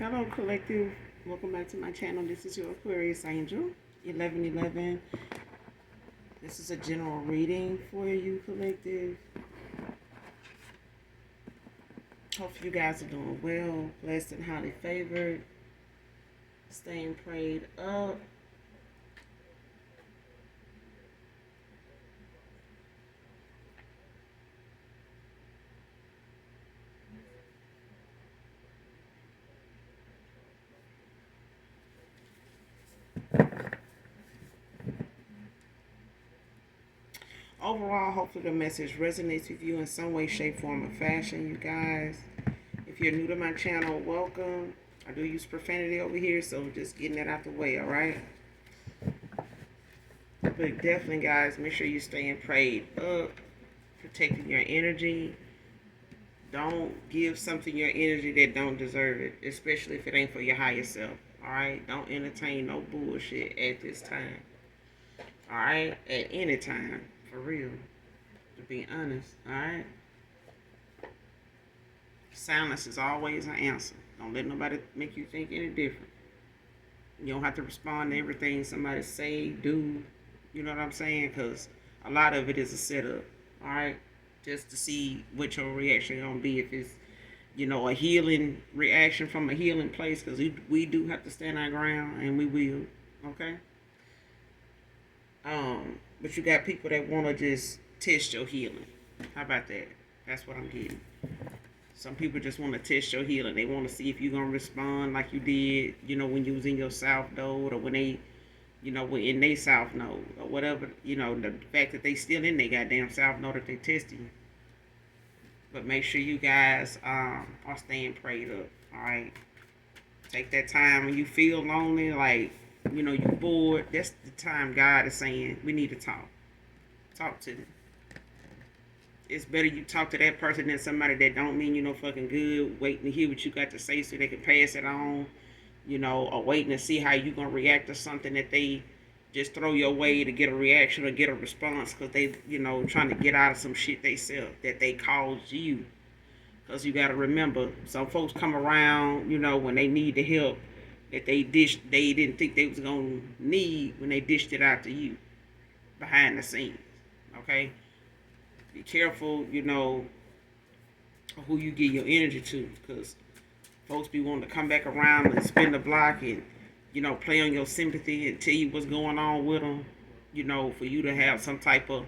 Hello, collective. Welcome back to my channel. This is your Aquarius Angel 1111. This is a general reading for you, collective. Hope you guys are doing well, blessed, and highly favored. Staying prayed up. Overall, hopefully the message resonates with you in some way, shape, form, or fashion, you guys. If you're new to my channel, welcome. I do use profanity over here, so just getting that out the way, alright? But definitely, guys, make sure you're staying prayed up, protecting your energy. Don't give something your energy that don't deserve it, especially if it ain't for your higher self, alright? Don't entertain no bullshit at this time, alright? At any time, for real, to be honest, alright? Silence is always an answer. Don't let nobody make you think any different. You don't have to respond to everything somebody say, do. You know what I'm saying? Because a lot of it is a setup. All right? Just to see what your reaction is going to be. If it's, a healing reaction from a healing place. Because we do have to stand our ground. And we will. Okay? But you got people that want to just test your healing. How about that? That's what I'm getting. Some people just want to test your healing. They want to see if you're going to respond like you did, when you was in your south node, or when they, were in their south node, or whatever, the fact that they still in their goddamn south node if they testing you. But make sure you guys are staying prayed up, all right? Take that time when you feel lonely, like, you're bored. That's the time God is saying, we need to talk. Talk to them. It's better you talk to that person than somebody that don't mean you no fucking good, waiting to hear what you got to say so they can pass it on, or waiting to see how you gonna react to something that they just throw your way to get a reaction or get a response because they, trying to get out of some shit they self that they caused you. Because you gotta remember, some folks come around, when they need the help that they didn't think they was gonna need when they dished it out to you behind the scenes. Okay? Be careful, who you give your energy to, because folks be wanting to come back around and spin the block and, play on your sympathy and tell you what's going on with them, for you to have some type of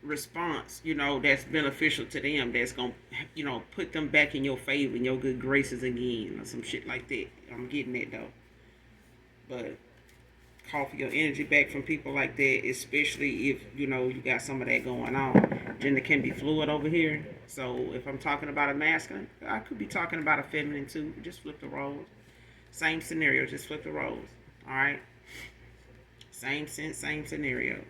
response, that's beneficial to them, that's going to, put them back in your favor, in your good graces again, or some shit like that. I'm getting that, though. But call for your energy back from people like that, especially if you got some of that going on. Gender can be fluid over here, so if I'm talking about a masculine, I could be talking about a feminine too. Just flip the roles. Same scenario, just flip the roles. All right, same sense, same scenario.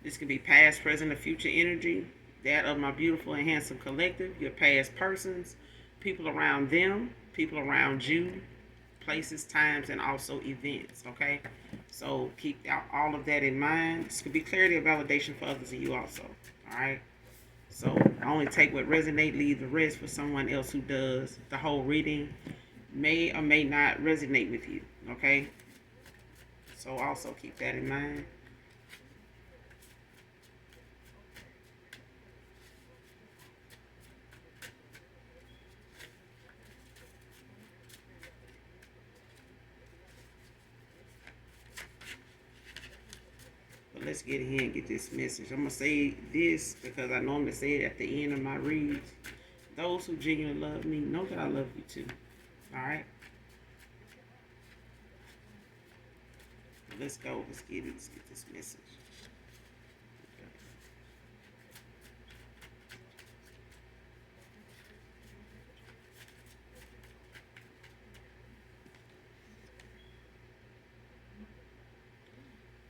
This can be past, present, or future energy. That of my beautiful and handsome collective, your past persons, people around them, people around you, places, times, and also events, okay? So keep all of that in mind. This could be clarity or validation for others and you also, all right? So only take what resonates, leave the rest for someone else who does. The whole reading may or may not resonate with you, okay? So also keep that in mind. Let's get in here and get this message. I'm going to say this because I normally say it at the end of my reads. Those who genuinely love me know that I love you too. Alright? Let's go. Let's get it. Let's get this message. Okay.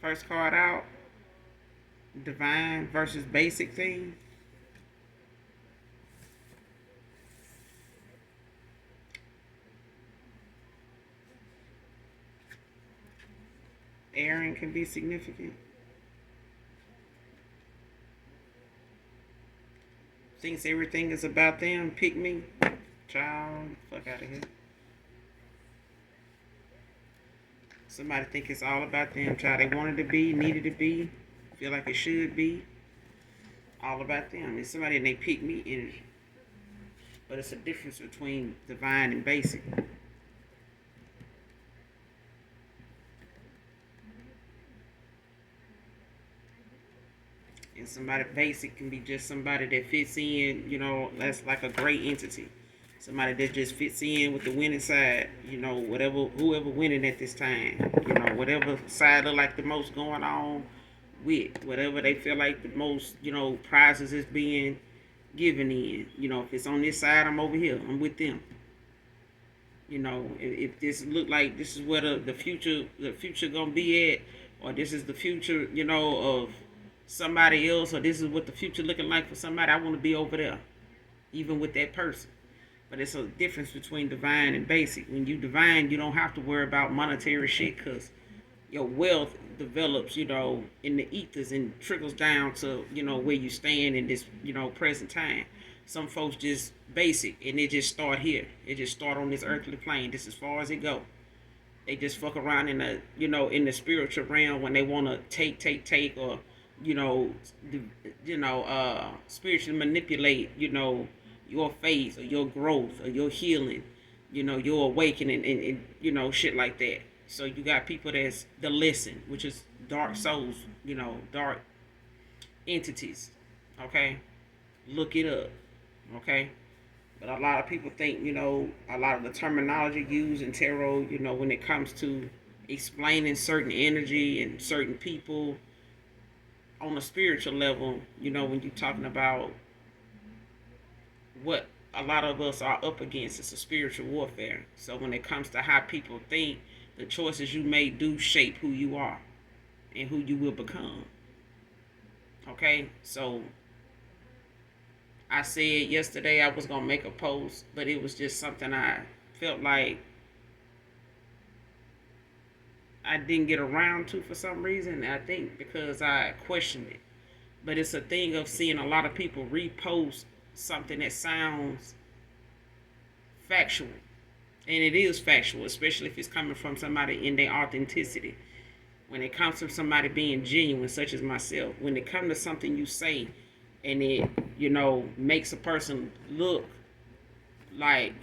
First card out. Divine versus basic thing. Aaron can be significant. Thinks everything is about them. Pick me. Child, fuck out of here. Somebody think it's all about them, child. They wanted to be, needed to be, feel like it should be. All about them. It's somebody and they pick me energy. But it's a difference between divine and basic. And somebody basic can be just somebody that fits in, that's like a great entity. Somebody that just fits in with the winning side, whoever winning at this time, whatever side look like the most going on with, whatever they feel like the most, prizes is being given in. If it's on this side, I'm over here, I'm with them. If this look like this is where the future gonna be at, or this is the future, of somebody else, or this is what the future looking like for somebody, I want to be over there, even with that person. But it's a difference between divine and basic. When you divine, you don't have to worry about monetary shit, because your wealth develops, in the ethers and trickles down to, where you stand in this, present time. Some folks just basic and they just start here. They just start on this earthly plane. This as far as it go. They just fuck around in the, in the spiritual realm when they want to take, or, spiritually manipulate, your faith or your growth or your healing, your awakening and shit like that. So you got people that's the listen, which is dark souls, dark entities. Okay? Look it up. Okay? But a lot of people think, a lot of the terminology used in tarot, when it comes to explaining certain energy and certain people on a spiritual level, when you're talking about what a lot of us are up against, it's a spiritual warfare. So when it comes to how people think, the choices you make do shape who you are and who you will become. Okay? So I said yesterday I was going to make a post, but it was just something I felt like I didn't get around to for some reason. I think because I questioned it. But it's a thing of seeing a lot of people repost something that sounds factual. And it is factual, especially if it's coming from somebody in their authenticity. When it comes from somebody being genuine, such as myself, when it comes to something you say and it, makes a person look like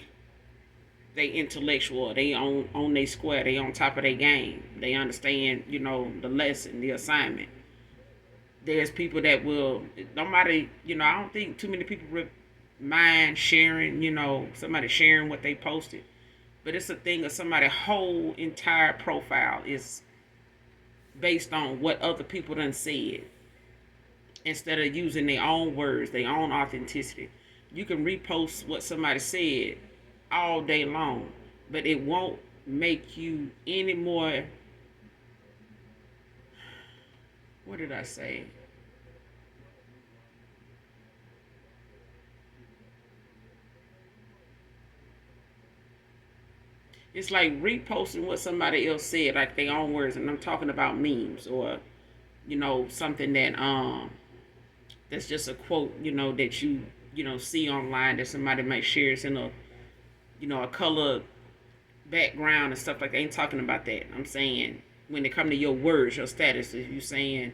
they intellectual, they on their square, they on top of their game, they understand, the lesson, the assignment. There's people that will, nobody, I don't think too many people mind sharing, somebody sharing what they posted. But it's a thing of somebody's whole entire profile is based on what other people done said, instead of using their own words, their own authenticity. You can repost what somebody said all day long, but it won't make you any more, what did I say? It's like reposting what somebody else said, like their own words, and I'm talking about memes or, something that's just a quote, that you see online that somebody might share. It's in a color background and stuff like that. I ain't talking about that. I'm saying when it come to your words, your status, if you saying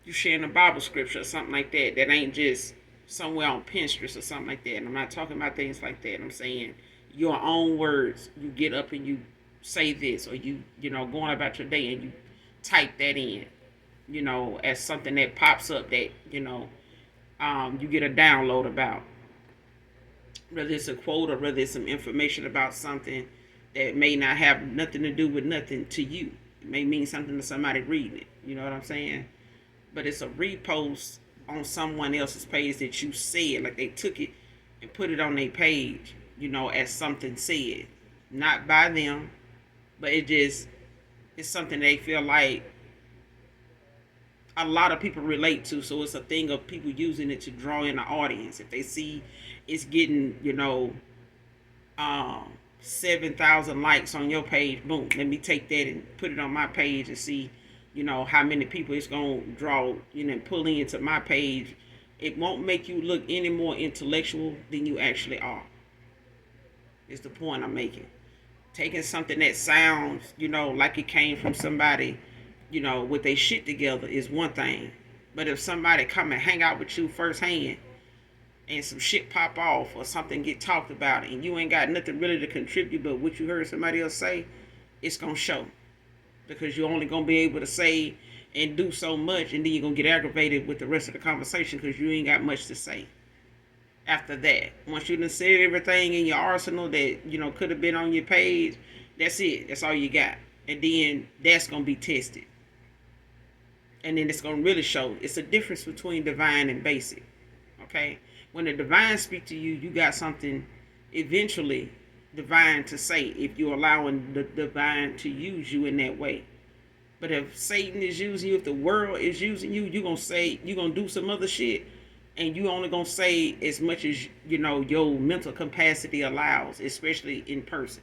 you sharing a Bible scripture or something like that, that ain't just somewhere on Pinterest or something like that. And I'm not talking about things like that. I'm saying your own words. You get up and you say this, or you going about your day and you type that in, as something that pops up that you get a download about. Whether it's a quote or whether it's some information about something that may not have nothing to do with nothing to you. It may mean something to somebody reading it. You know what I'm saying? But it's a repost on someone else's page that you said, like they took it and put it on their page, as something said. Not by them, but it's something they feel like a lot of people relate to. So it's a thing of people using it to draw in the audience. If they see it's getting, 7,000 likes on your page, boom, let me take that and put it on my page and see, how many people it's going to draw, pull into my page. It won't make you look any more intellectual than you actually are. Is the point I'm making. Taking something that sounds, like it came from somebody, with their shit together is one thing. But if somebody come and hang out with you firsthand and some shit pop off or something get talked about and you ain't got nothing really to contribute but what you heard somebody else say, it's gonna show. Because you're only gonna be able to say and do so much, and then you're gonna get aggravated with the rest of the conversation because you ain't got much to say. After that, once you done said everything in your arsenal that could have been on your page, that's it. That's all you got, and then that's gonna be tested, and then it's gonna really show. It's a difference between divine and basic. Okay, when the divine speak to you, you got something eventually divine to say if you're allowing the divine to use you in that way. But if Satan is using you, if the world is using you, you're gonna do some other shit, and you only gonna say as much as your mental capacity allows, especially in person.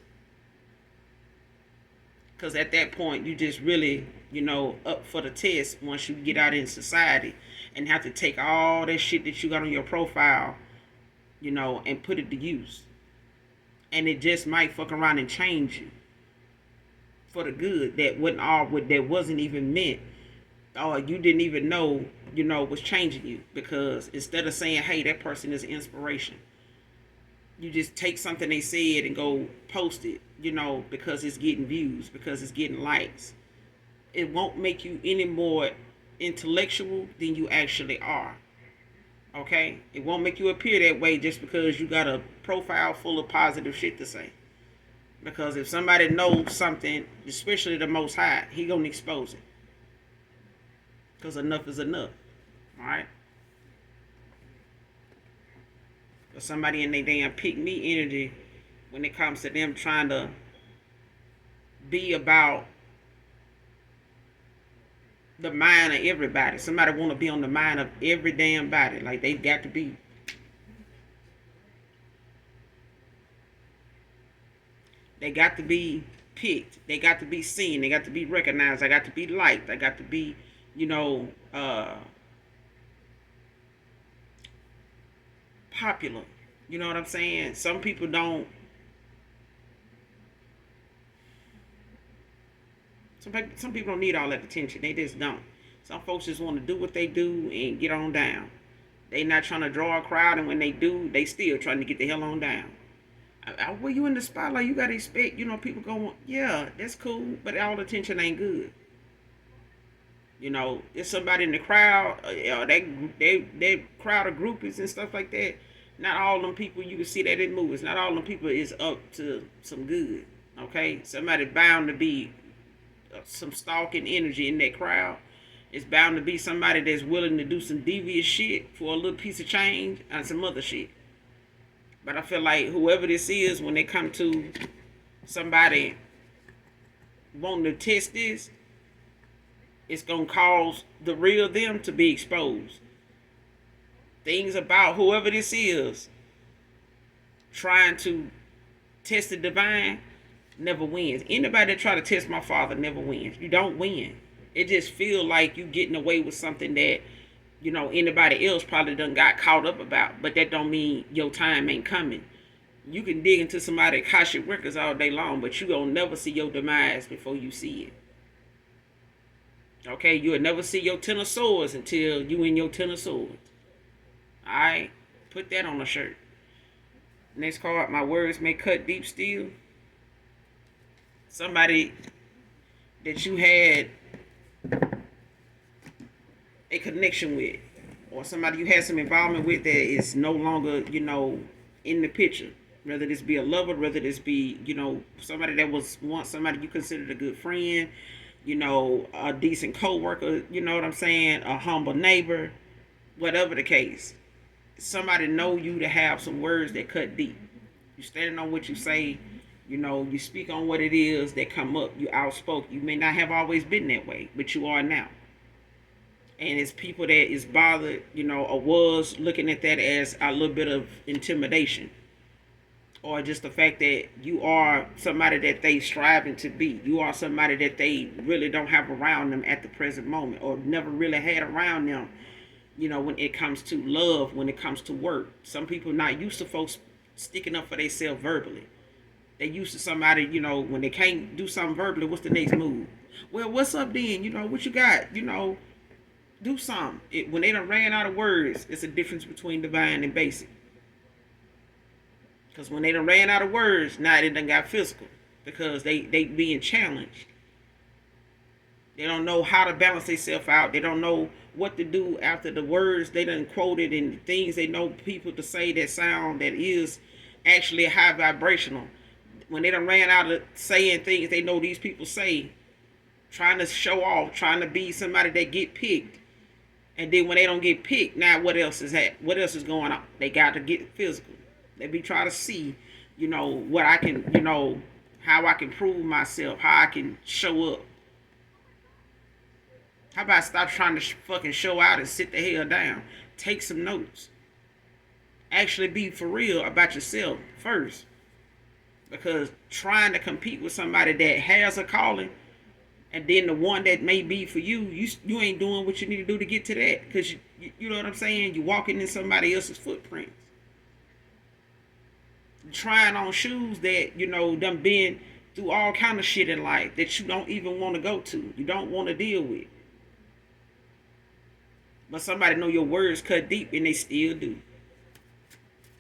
Because at that point, you just really up for the test once you get out in society and have to take all that shit that you got on your profile, and put it to use. And it just might fuck around and change you for the good. That wasn't even meant, or you didn't even know was changing you. Because instead of saying, hey, that person is an inspiration, you just take something they said and go post it, because it's getting views, because it's getting likes. It won't make you any more intellectual than you actually are. Okay? It won't make you appear that way just because you got a profile full of positive shit to say. Because if somebody knows something, especially the Most High, he gonna expose it. Because enough is enough. Alright? But somebody in their damn pick me energy, when it comes to them trying to be about the mind of everybody. Somebody want to be on the mind of every damn body. Like they got to be. They got to be picked. They got to be seen. They got to be recognized. They got to be liked. They got to be, popular. You know what I'm saying? Some people don't. Some people don't need all that attention. They just don't. Some folks just want to do what they do and get on down. They not trying to draw a crowd, and when they do, they still trying to get the hell on down. When you in the spotlight, you gotta expect, people going, yeah, that's cool, but all attention ain't good. There's somebody in the crowd, that crowd of groupies and stuff like that. Not all them people, you can see that in movies. Not all them people is up to some good. Okay, somebody bound to be some stalking energy in that crowd. It's bound to be somebody that's willing to do some devious shit for a little piece of change and some other shit. But I feel like whoever this is, when they come to somebody wanting to test this, it's going to cause the real them to be exposed. Things about whoever this is trying to test the divine never wins. Anybody that try to test my father never wins. You don't win. It just feel like you getting away with something that anybody else probably done got caught up about, but that don't mean your time ain't coming. You can dig into somebody's Akashic records all day long, but you gonna never see your demise before you see it. Okay, you'll never see your 10 of swords until you in your 10 of swords. Alright, put that on a shirt. Next card, my words may cut deep steel. Somebody that you had a connection with, or somebody you had some involvement with that is no longer, in the picture. Whether this be a lover, whether this be, somebody that was once somebody you considered a good friend, a decent co-worker, you know what I'm saying, a humble neighbor, whatever the case. Somebody know you to have some words that cut deep. You standing on what you say, you speak on what it is that come up. You outspoke. You may not have always been that way, but you are now. And it's people that is bothered, or was looking at that as a little bit of intimidation. Or just the fact that you are somebody that they striving to be. You are somebody that they really don't have around them at the present moment, or never really had around them, when it comes to love, when it comes to work. Some people not used to folks sticking up for themselves verbally. They used to somebody, when they can't do something verbally, what's the next move? Well, what's up then? What you got? Do something. When they done ran out of words, it's a difference between divine and basic. Because when they done ran out of words, now they done got physical. Because they being challenged. They don't know how to balance themselves out. They don't know what to do after the words they done quoted and things they know people to say that sound that is actually high vibrational. When they done ran out of saying things they know these people say, trying to show off, trying to be somebody that get picked. And then when they don't get picked, now what else is going on? They got to get physical. They be trying to see, what I can, how I can prove myself, how I can show up. How about stop trying to fucking show out and sit the hell down? Take some notes. Actually be for real about yourself first. Because trying to compete with somebody that has a calling, and then the one that may be for you, you ain't doing what you need to do to get to that. Because you know what I'm saying? You're walking in somebody else's footprints. Trying on shoes that, done been through all kind of shit in life that you don't even want to go to. You don't want to deal with. But somebody know your words cut deep and they still do.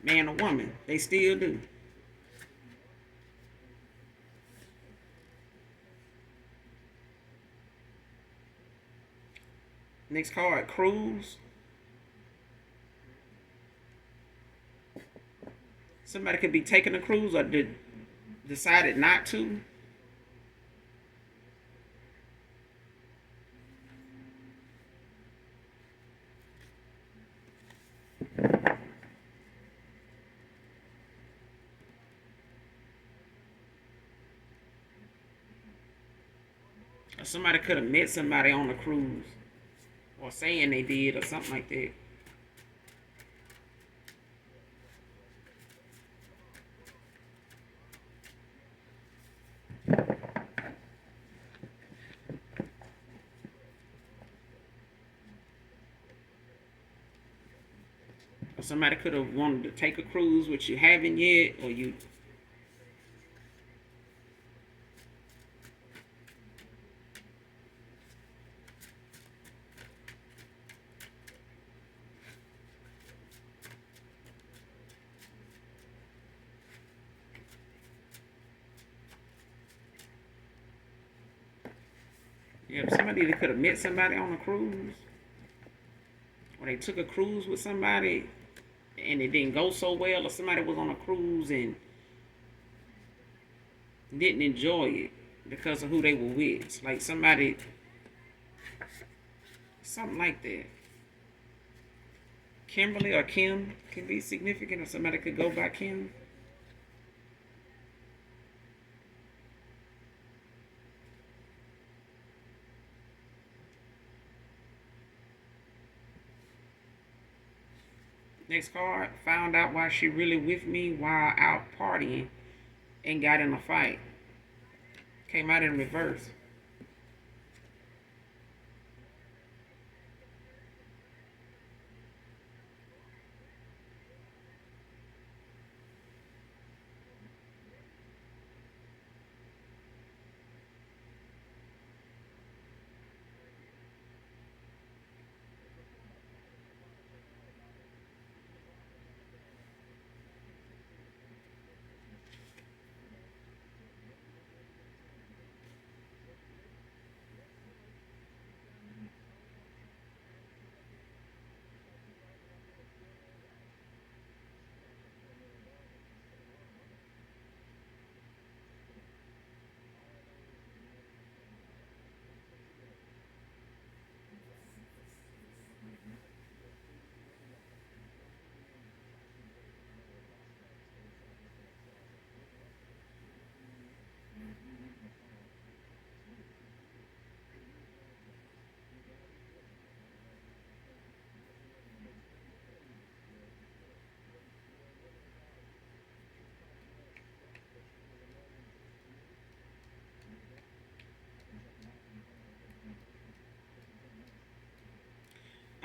Man or woman, they still do. Next card, cruise. Somebody could be taking a cruise or decided not to. Or somebody could have met somebody on a cruise. Or saying they did or something like that. Or somebody could have wanted to take a cruise which you haven't yet, or you somebody that could have met somebody on a cruise, or they took a cruise with somebody and it didn't go so well, or somebody was on a cruise and didn't enjoy it because of who they were with. Like something like that. Kimberly or Kim can be significant, or somebody could go by Kim. Next card, found out why she really with me while out partying and got in a fight. Came out in reverse.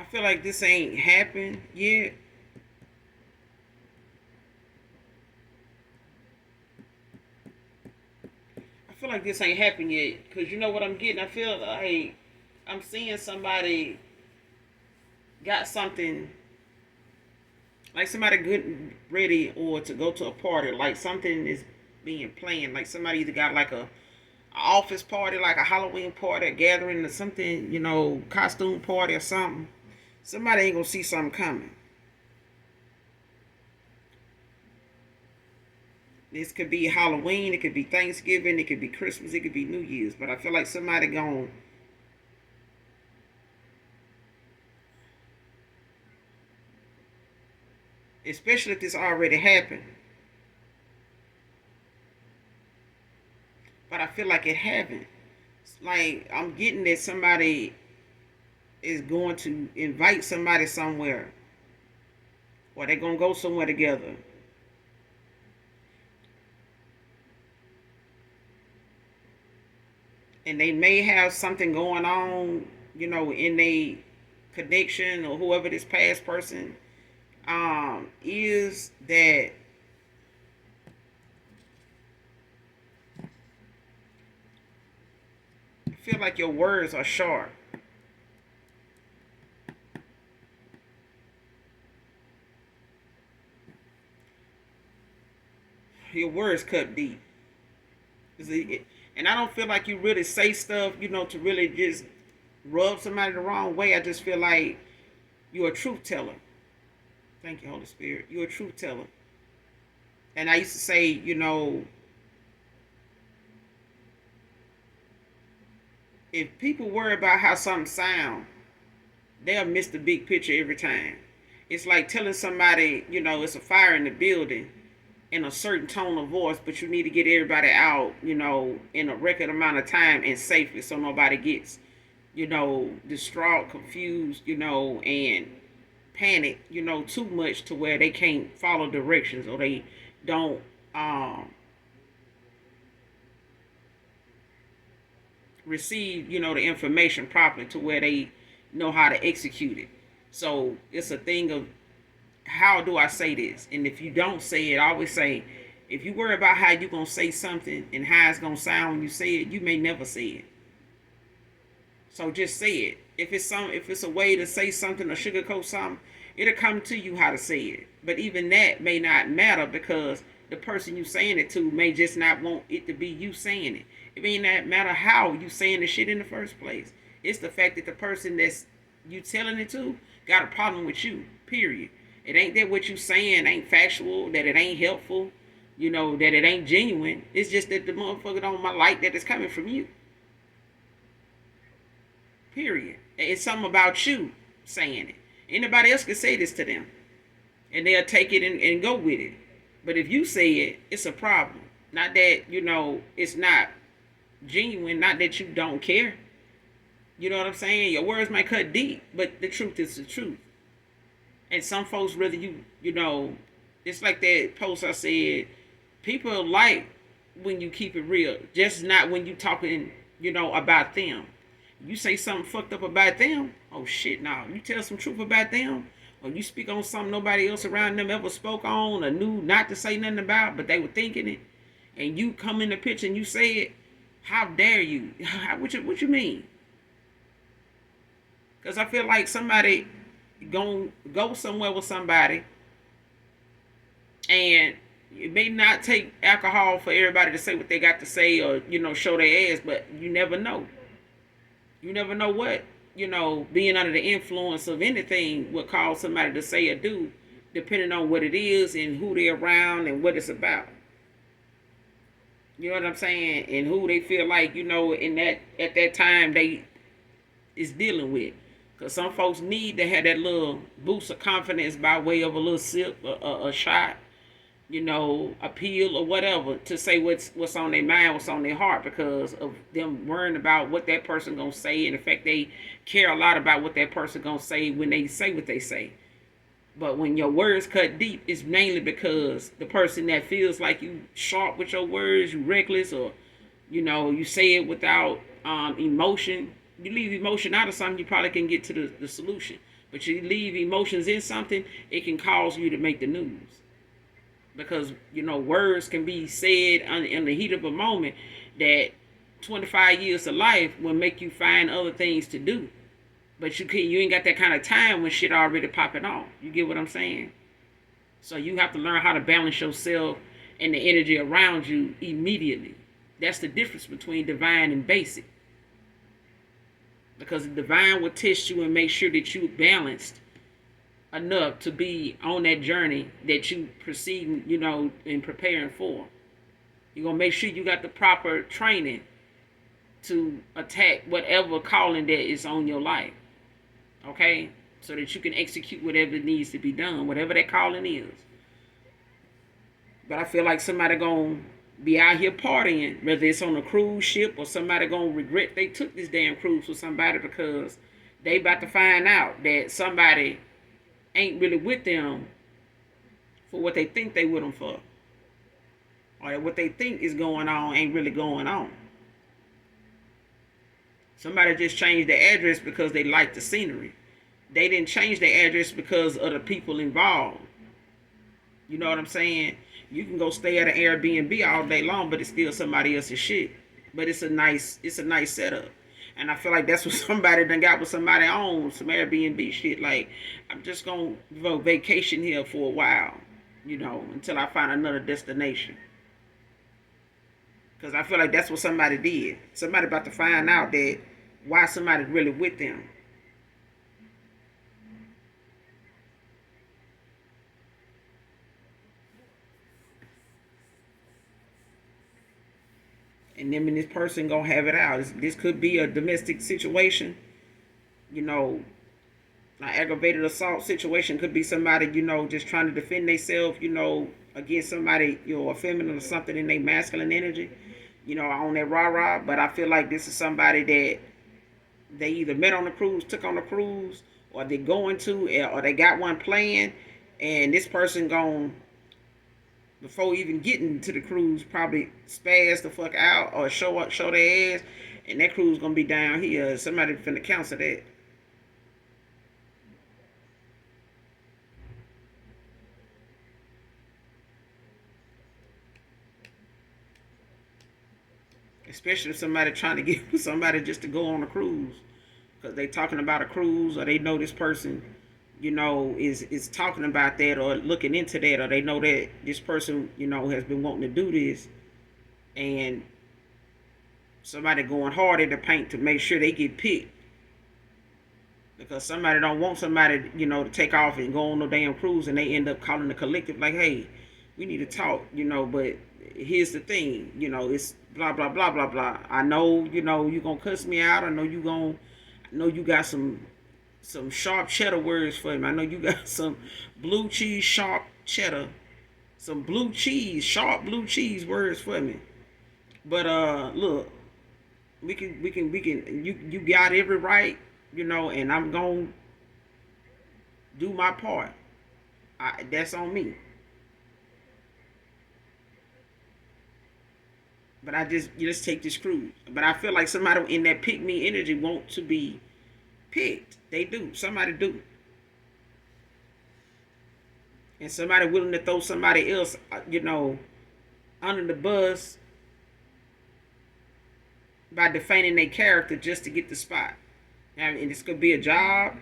I feel like this ain't happened yet. feel like this ain't happened yet, because you know what I'm getting? I feel like I'm seeing somebody got something, like somebody good ready or to go to a party, like something is being planned, like somebody either got like a office party, like a Halloween party, a gathering or something, costume party or something. Somebody ain't gonna see something coming. This could be Halloween, it could be Thanksgiving, it could be Christmas, it could be New Year's. But I feel like somebody gone, especially if this already happened. But I feel like it haven't. Like I'm getting that somebody is going to invite somebody somewhere, or they're gonna go somewhere together. And they may have something going on, in a connection or whoever this past person is that I feel like your words are sharp. Your words cut deep. And I don't feel like you really say stuff, to really just rub somebody the wrong way. I just feel like you're a truth teller. Thank you, Holy Spirit. You're a truth teller. And I used to say, if people worry about how something sounds, they'll miss the big picture every time. It's like telling somebody, it's a fire in the building in a certain tone of voice, but you need to get everybody out, in a record amount of time and safely so nobody gets, distraught, confused, and panic, too much to where they can't follow directions or they don't receive, the information properly to where they know how to execute it. So it's a thing of how do I say this? And if you don't say it, I always say, if you worry about how you're going to say something and how it's going to sound when you say it, you may never say it. So just say it. If it's a way to say something or sugarcoat something, it'll come to you how to say it. But even that may not matter because the person you saying it to may just not want it to be you saying it. It may not matter how you saying the shit in the first place. It's the fact that the person that's you telling it to got a problem with you, period. It ain't that what you saying ain't factual, that it ain't helpful, that it ain't genuine. It's just that the motherfucker don't like that it's coming from you. Period. It's something about you saying it. Anybody else can say this to them. And they'll take it and go with it. But if you say it, it's a problem. Not that, it's not genuine, not that you don't care. You know what I'm saying? Your words might cut deep, but the truth is the truth. And some folks rather it's like that post I said, people like when you keep it real, just not when you talking, about them. You say something fucked up about them, oh shit, no. You tell some truth about them, or you speak on something nobody else around them ever spoke on or knew not to say nothing about, but they were thinking it, and you come in the picture and you say it, how dare you? What you mean? Because I feel like somebody go somewhere with somebody, and it may not take alcohol for everybody to say what they got to say or show their ass, but you never know. You never know what being under the influence of anything would cause somebody to say or do, depending on what it is and who they're around and what it's about. You know what I'm saying? And who they feel like in that at that time they is dealing with. Because some folks need to have that little boost of confidence by way of a little sip, a shot, a pill or whatever to say what's on their mind, what's on their heart, because of them worrying about what that person gonna say. And in fact, they care a lot about what that person gonna say when they say what they say. But when your words cut deep, it's mainly because the person that feels like you sharp with your words, you reckless, or you say it without emotion. You leave emotion out of something, you probably can get to the solution. But you leave emotions in something, it can cause you to make the news. because words can be said in the heat of a moment that 25 years of life will make you find other things to do. But you ain't got that kind of time when shit already popping off. You get what I'm saying? So you have to learn how to balance yourself and the energy around you immediately. That's the difference between divine and basic. Because the divine will test you and make sure that you're balanced enough to be on that journey that you proceed, and preparing for. You're going to make sure you got the proper training to attack whatever calling that is on your life. Okay? So that you can execute whatever needs to be done, whatever that calling is. But I feel like somebody going to be out here partying, whether it's on a cruise ship or somebody going to regret they took this damn cruise with somebody because they about to find out that somebody ain't really with them for what they think they with them for. Or what they think is going on ain't really going on. Somebody just changed their address because they like the scenery. They didn't change their address because of the people involved. You know what I'm saying? You can go stay at an Airbnb all day long, but it's still somebody else's shit. But it's a nice setup. And I feel like that's what somebody done got with somebody on some Airbnb shit. Like, I'm just going to go vacation here for a while, until I find another destination. Because I feel like that's what somebody did. Somebody about to find out that why somebody's really with them. And then this person gonna have it out. This could be a domestic situation, an aggravated assault situation. Could be somebody, just trying to defend themselves, against somebody, a feminine or something in their masculine energy, on that rah-rah. But I feel like this is somebody that they either met on the cruise, took on the cruise, or they're going to, or they got one planned, and this person gonna, before even getting to the cruise, probably spaz the fuck out or show their ass, and that cruise gonna be down here. Somebody finna cancel that. Especially if somebody trying to get somebody just to go on a cruise, because they talking about a cruise, or they know this person, is talking about that or looking into that, or they know that this person, has been wanting to do this, and somebody going hard in the paint to make sure they get picked. Because somebody don't want somebody, to take off and go on no damn cruise, and they end up calling the collective like, hey, we need to talk, but here's the thing, it's blah, blah, blah, blah, blah. I know, you gonna cuss me out. I know you got some sharp cheddar words for him. I know you got some blue cheese sharp cheddar, some sharp blue cheese words for me. But look, we can you got every right, and I'm gonna do my part. That's on me. But I just take this cruise. But I feel like somebody in that pick me energy want to be picked. They do. Somebody do. And somebody willing to throw somebody else, under the bus by defaming their character just to get the spot. And this could be a job.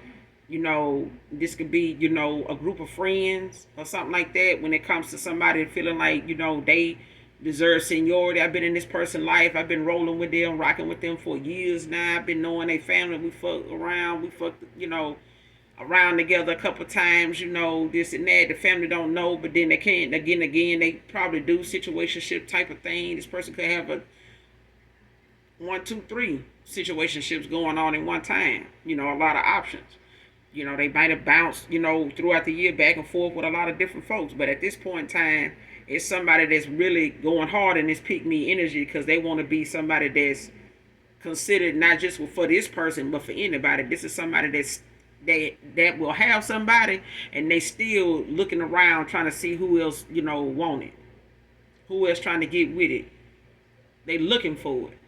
This could be, a group of friends or something like that. When it comes to somebody feeling like, they deserve seniority. I've been in this person's life. I've been rolling with them, rocking with them for years now. I've been knowing their family. We fucked around. We fucked, around together a couple times, this and that. The family don't know, but then they can't. Again, they probably do situationship type of thing. This person could have a 1, 2, 3 situationships going on in one time. A lot of options. They might have bounced, throughout the year back and forth with a lot of different folks. But at this point in time, it's somebody that's really going hard in this pick me energy because they want to be somebody that's considered not just for this person, but for anybody. This is somebody that will have somebody, and they still looking around trying to see who else, want it. Who else trying to get with it. They looking for it.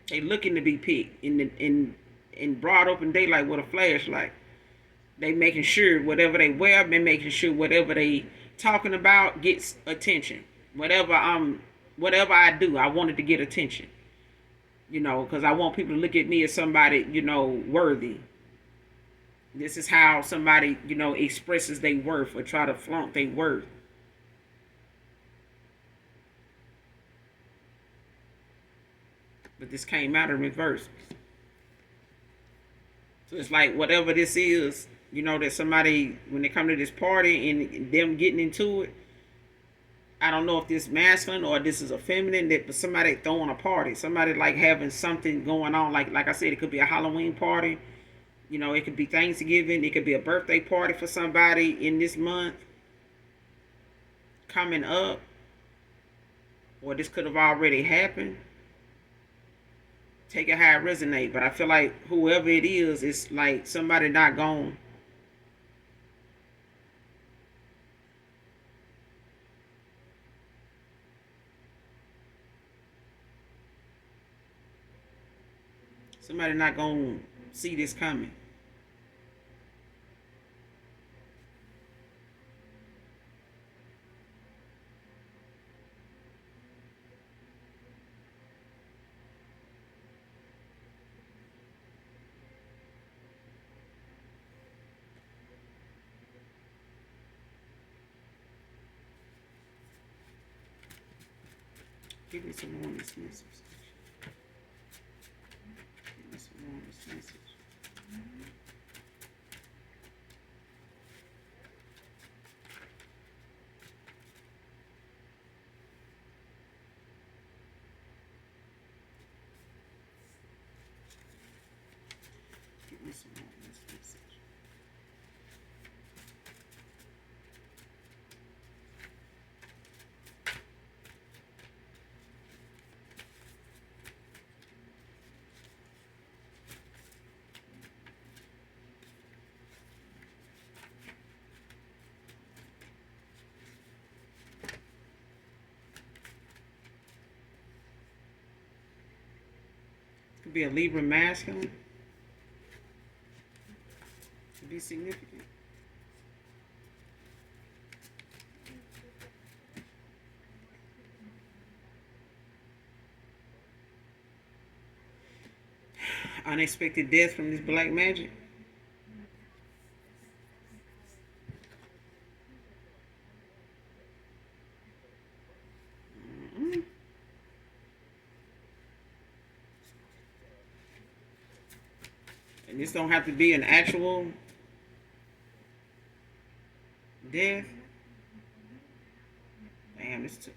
They looking to be picked in broad open daylight with a flashlight. They making sure whatever they wear, they making sure whatever they talking about gets attention. Whatever I do, I want it to get attention. Because I want people to look at me as somebody, worthy. This is how somebody, expresses their worth or try to flaunt their worth. But this came out in reverse. So it's like whatever this is, that somebody, when they come to this party and them getting into it, I don't know if this masculine or this is a feminine, that but somebody throwing a party. Somebody like having something going on. Like I said, it could be a Halloween party. It could be Thanksgiving. It could be a birthday party for somebody in this month coming up. Or this could have already happened. Take it how it resonate. But I feel like whoever it is, it's like somebody not gone. Somebody not gonna see this coming. Give me some more on this message. Give me some more on this message. Give me some more on this message. Could be a Libra masculine. Could be significant. Unexpected death from this black magic. And this don't have to be an actual death. Damn, this too.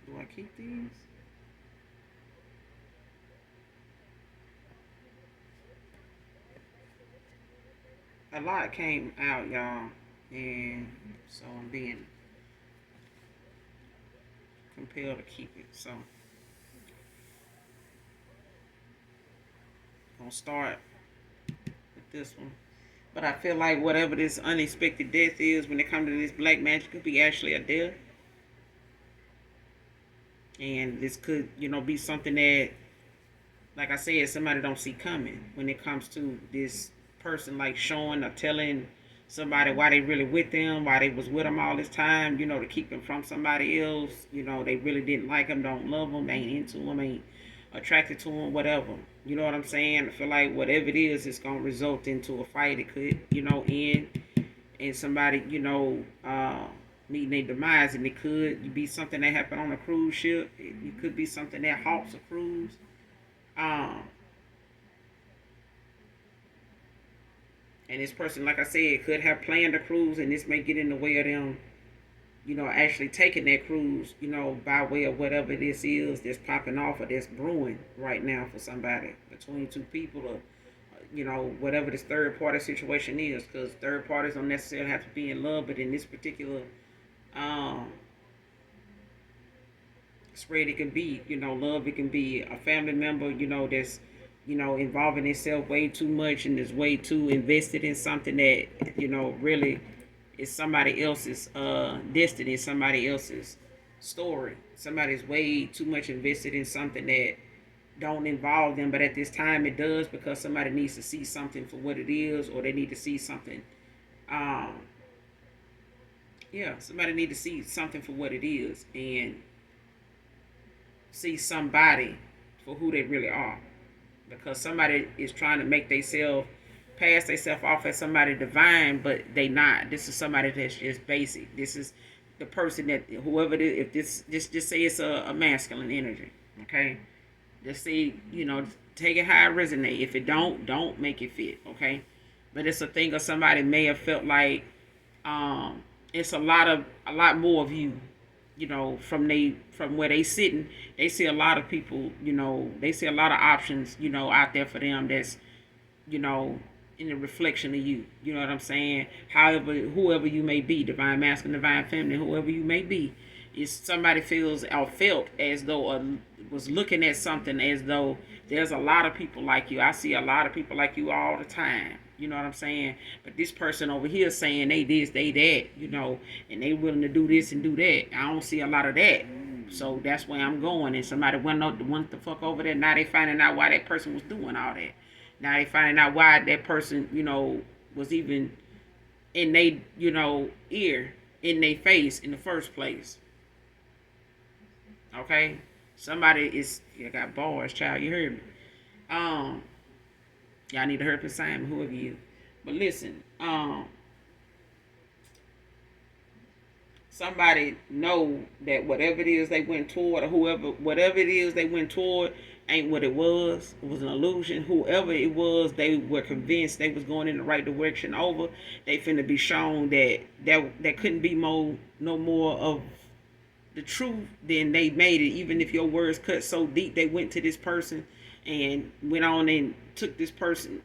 Do I keep these? A lot came out, y'all, and so I'm being compelled to keep it. So gonna start with this one. But I feel like whatever this unexpected death is, when it comes to this black magic, could be actually a death. And this could, be something that, like I said, somebody don't see coming when it comes to this person, like showing or telling somebody why they really with them, why they was with them all this time, to keep them from somebody else. They really didn't like them, don't love them, ain't into them, ain't attracted to them, whatever. You know what I'm saying? I feel like whatever it is, it's going to result into a fight. It could, end in somebody, meeting their demise. And it could be something that happened on a cruise ship. It could be something that halts a cruise. And this person, like I said, could have planned a cruise, and this may get in the way of them, actually taking that cruise, by way of whatever this is that's popping off or that's brewing right now for somebody between two people, or, whatever this third party situation is, because third parties don't necessarily have to be in love, but in this particular spread, it can be, love, it can be a family member, that's, involving itself way too much and is way too invested in something that, really is somebody else's destiny, somebody else's story. Somebody's way too much invested in something that, don't involve them, but at this time it does, because somebody needs to see something for what it is, or they need to see something. Um, yeah, somebody need to see something for what it is, and see somebody for who they really are, because somebody is trying to make themselves pass themselves off as somebody divine, but they not. This is somebody that's just basic. This is the person that whoever it is. If this just say it's a masculine energy, okay? Just say, take it how it resonate. If it don't make it fit, okay? But it's a thing of somebody may have felt like it's a lot more of you, from where they sitting. They see a lot of people, they see a lot of options, out there for them, that's, you know in a reflection of you. You know what I'm saying? However, whoever you may be, divine masculine, divine feminine, whoever you may be, is somebody feels or felt as though, was looking at something as though there's a lot of people like you. I see a lot of people like you all the time. You know what I'm saying? But this person over here saying they this, they that, and they willing to do this and do that. I don't see a lot of that. So that's where I'm going. And somebody went the fuck over there. Now they finding out why that person was doing all that. Now they finding out why that person, was even in they, ear, in their face in the first place. Okay? Somebody is, you got bars, child, you heard me. Y'all need to hurry up and sign, whoever you. But listen, somebody know that whatever it is they went toward, or whatever it is they went toward ain't what it was. It was an illusion. Whoever it was, they were convinced they was going in the right direction over. They finna be shown that couldn't be no more of the truth than they made it. Even if your words cut so deep, they went to this person and went on and took this person,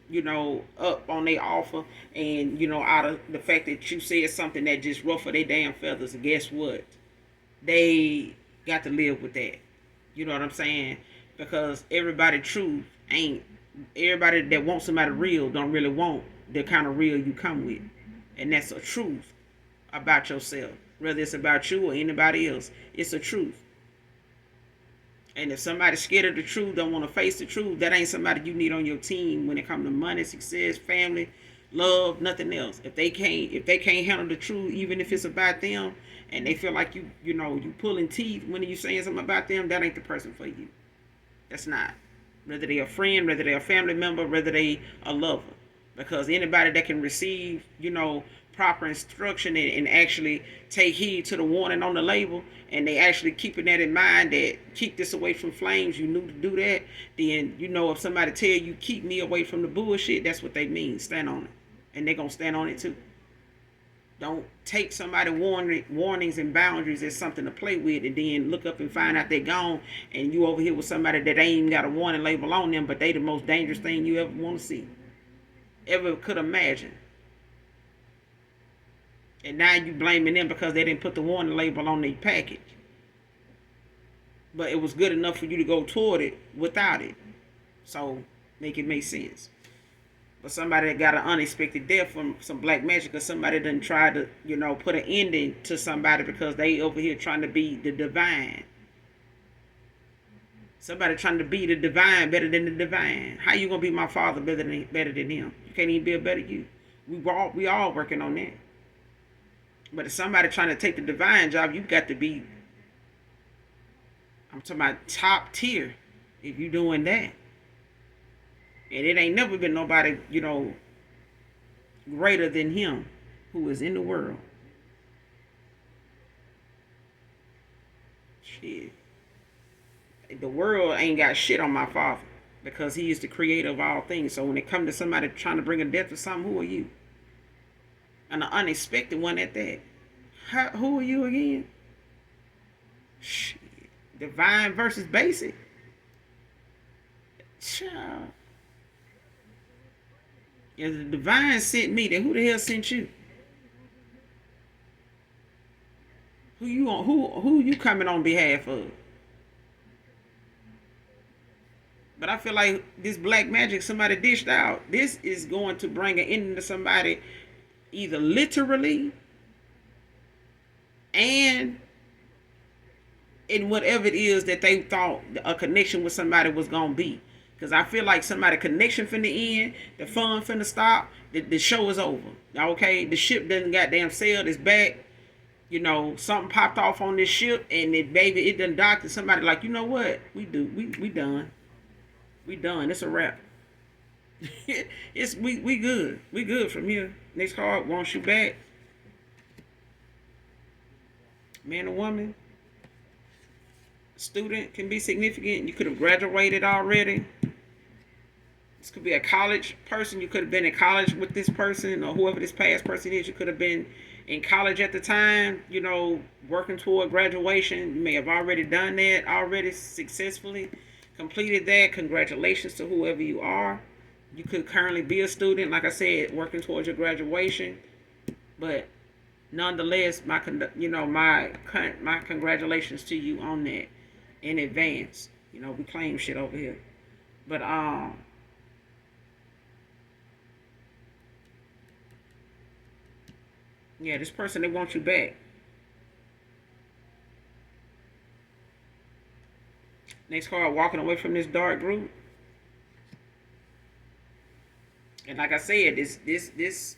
up on their offer, and out of the fact that you said something that just ruffled their damn feathers. And guess what? They got to live with that. You know what I'm saying? Because everybody that wants somebody real don't really want the kind of real you come with. And that's a truth about yourself. Whether it's about you or anybody else, it's a truth. And if somebody's scared of the truth, don't want to face the truth, that ain't somebody you need on your team when it comes to money, success, family, love, nothing else. If they can't handle the truth, even if it's about them, and they feel like you pulling teeth when you saying something about them, that ain't the person for you. That's not. Whether they a friend, whether they a family member, whether they a lover. Because anybody that can receive, proper instruction and actually take heed to the warning on the label, and they actually keeping that in mind, that keep this away from flames, you knew to do that, then, if somebody tell you keep me away from the bullshit, that's what they mean. Stand on it. And they're going to stand on it too. Don't take somebody warnings and boundaries as something to play with, and then look up and find out they're gone, and you over here with somebody that ain't even got a warning label on them, but they the most dangerous thing you ever want to see, ever could imagine. And now you blaming them because they didn't put the warning label on their package. But it was good enough for you to go toward it without it. So make it make sense. But somebody that got an unexpected death from some black magic, or somebody done try to, put an ending to somebody because they over here trying to be the divine. Somebody trying to be the divine better than the divine. How you gonna be my father better than him? You can't even be a better you. We all working on that. But if somebody trying to take the divine job, you got to be, I'm talking about top tier if you doing that. And it ain't never been nobody, greater than him who is in the world. Shit. The world ain't got shit on my father, because he is the creator of all things. So when it comes to somebody trying to bring a death to something, who are you? And an unexpected one at that. Who are you again? Shit. Divine versus basic. Child. If the divine sent me, then who the hell sent you? Who you coming on behalf of? But I feel like this black magic somebody dished out, this is going to bring an ending to somebody, either literally and in whatever it is that they thought a connection with somebody was gonna be. Cause I feel like somebody connection finna end, the fun finna stop, the show is over. Okay, the ship doesn't goddamn sailed, it's back. You know, something popped off on this ship and it done docked and somebody like, you know what? We done. We done. It's a wrap. We good. We good from here. Next card, wants you back. Man or woman. Student can be significant. You could have graduated already. This could be a college person. You could have been in college with this person or whoever this past person is. You could have been in college at the time, you know, working toward graduation. You may have already done that, already successfully completed that. Congratulations to whoever you are. You could currently be a student, like I said, working towards your graduation. But nonetheless, my congratulations to you on that in advance. You know, we claim shit over here. But yeah, this person, they want you back. Next card, walking away from this dark group. And like I said, this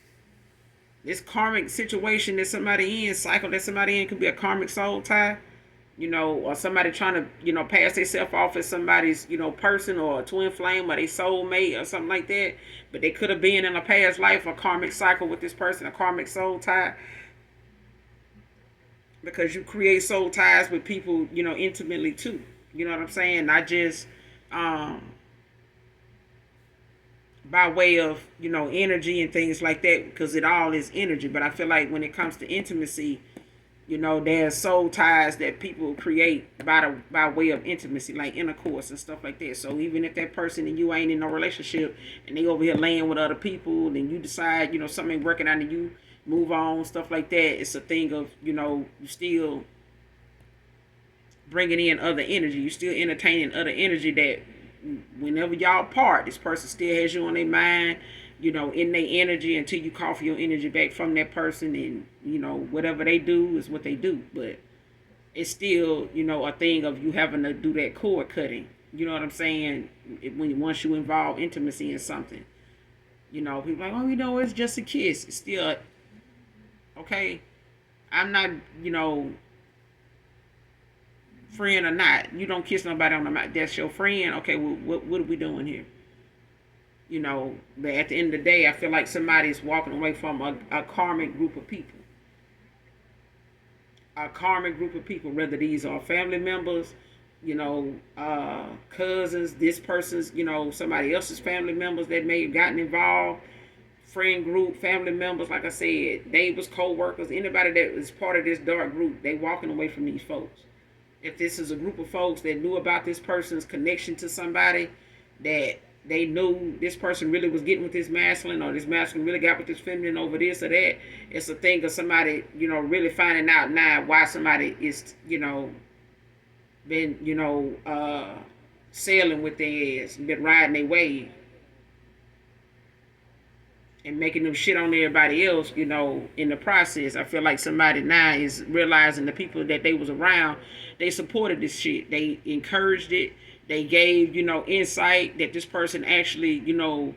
karmic situation that somebody in, cycle that somebody in, could be a karmic soul tie, you know, or somebody trying to, you know, pass themselves off as somebody's, you know, person or a twin flame or a soulmate or something like that. But they could have been in a past life a karmic cycle with this person, a karmic soul tie. Because you create soul ties with people, you know, intimately too. You know what I'm saying? Not just by way of, you know, energy and things like that, because it all is energy. But I feel like when it comes to intimacy, you know, there's soul ties that people create by way of intimacy, like intercourse and stuff like that. So even if that person and you ain't in no relationship and they over here laying with other people, and you decide, you know, something ain't working out and you move on, stuff like that, it's a thing of, you know, you still bringing in other energy. You still entertaining other energy that whenever y'all part, this person still has you on their mind, you know, in their energy until you call for your energy back from that person. And, you know, whatever they do is what they do. But it's still, you know, a thing of you having to do that cord cutting. You know what I'm saying? Once you involve intimacy in something. You know, people are like, oh, you know, it's just a kiss. It's still, okay, I'm not, you know, friend or not. You don't kiss nobody on the mouth. That's your friend. Okay, well, what are we doing here? You know, but at the end of the day, I feel like somebody's walking away from a karmic group of people. A karmic group of people, whether these are family members, you know, cousins, this person's, you know, somebody else's family members that may have gotten involved, friend group, family members, like I said, neighbors, co-workers, anybody that is part of this dark group, they walking away from these folks. If this is a group of folks that knew about this person's connection to somebody, that they knew this person really was getting with this masculine, or this masculine really got with this feminine over this or that, it's a thing of somebody, you know, really finding out now why somebody is, you know, been, you know, sailing with their ass, been riding their wave and making them shit on everybody else, you know, in the process. I feel like somebody now is realizing the people that they was around, they supported this shit. They encouraged it. They gave, you know, insight that this person actually, you know,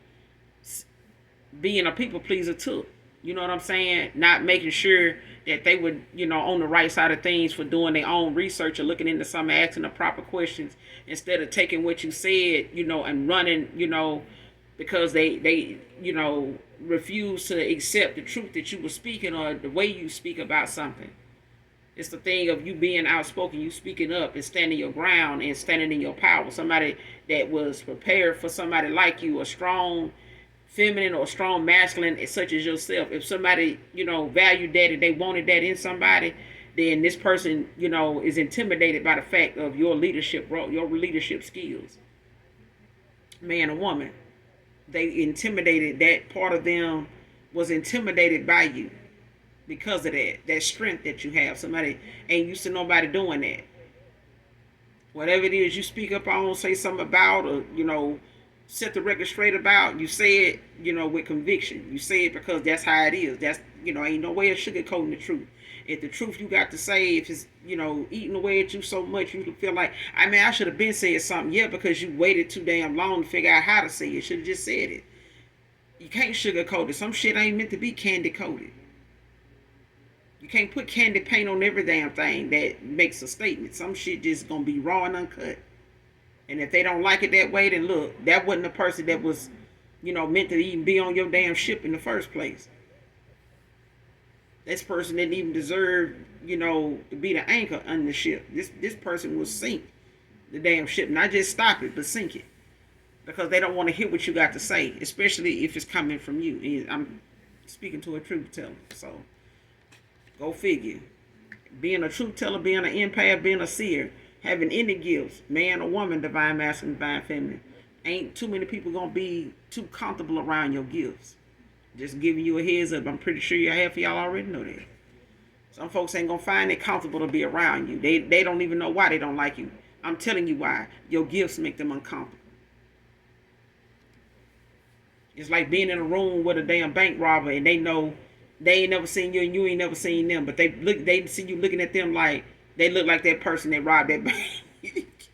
being a people pleaser took. You know what I'm saying? Not making sure that they were, you know, on the right side of things for doing their own research or looking into something, asking the proper questions, instead of taking what you said, you know, and running, you know, because they you know, refuse to accept the truth that you were speaking or the way you speak about something. It's the thing of you being outspoken, you speaking up and standing your ground and standing in your power. Somebody that was prepared for somebody like you, a strong feminine or strong masculine such as yourself. If somebody, you know, valued that and they wanted that in somebody, then this person, you know, is intimidated by the fact of your leadership role, your leadership skills. Man or woman, they intimidated, that part of them was intimidated by you because of that strength that you have. Somebody ain't used to nobody doing that. Whatever it is you speak up on, say something about, or, you know, set the record straight about. You say it, with conviction. You say it because that's how it is. That's, ain't no way of sugarcoating the truth. If the truth you got to say, if it's, eating away at you so much, you can feel like, I should have been saying something. Yeah, because you waited too damn long to figure out how to say it. You should have just said it. You can't sugarcoat it. Some shit ain't meant to be candy coated. You can't put candy paint on every damn thing that makes a statement. Some shit just gonna be raw and uncut. And if they don't like it that way, then look, that wasn't the person that was, meant to even be on your damn ship in the first place. This person didn't even deserve, to be the anchor on the ship. This person will sink the damn ship. Not just stop it, but sink it. Because they don't want to hear what you got to say, especially if it's coming from you. And I'm speaking to a truth teller. So, go figure. Being a truth teller, being an empath, being a seer, having any gifts, man or woman, divine masculine, divine feminine, ain't too many people gonna be too comfortable around your gifts. Just giving you a heads up. I'm pretty sure half of y'all already know that. Some folks ain't gonna find it comfortable to be around you. They don't even know why they don't like you. I'm telling you why. Your gifts make them uncomfortable. It's like being in a room with a damn bank robber and they know they ain't never seen you and you ain't never seen them, but they see you looking at them like they look like that person that robbed that bank.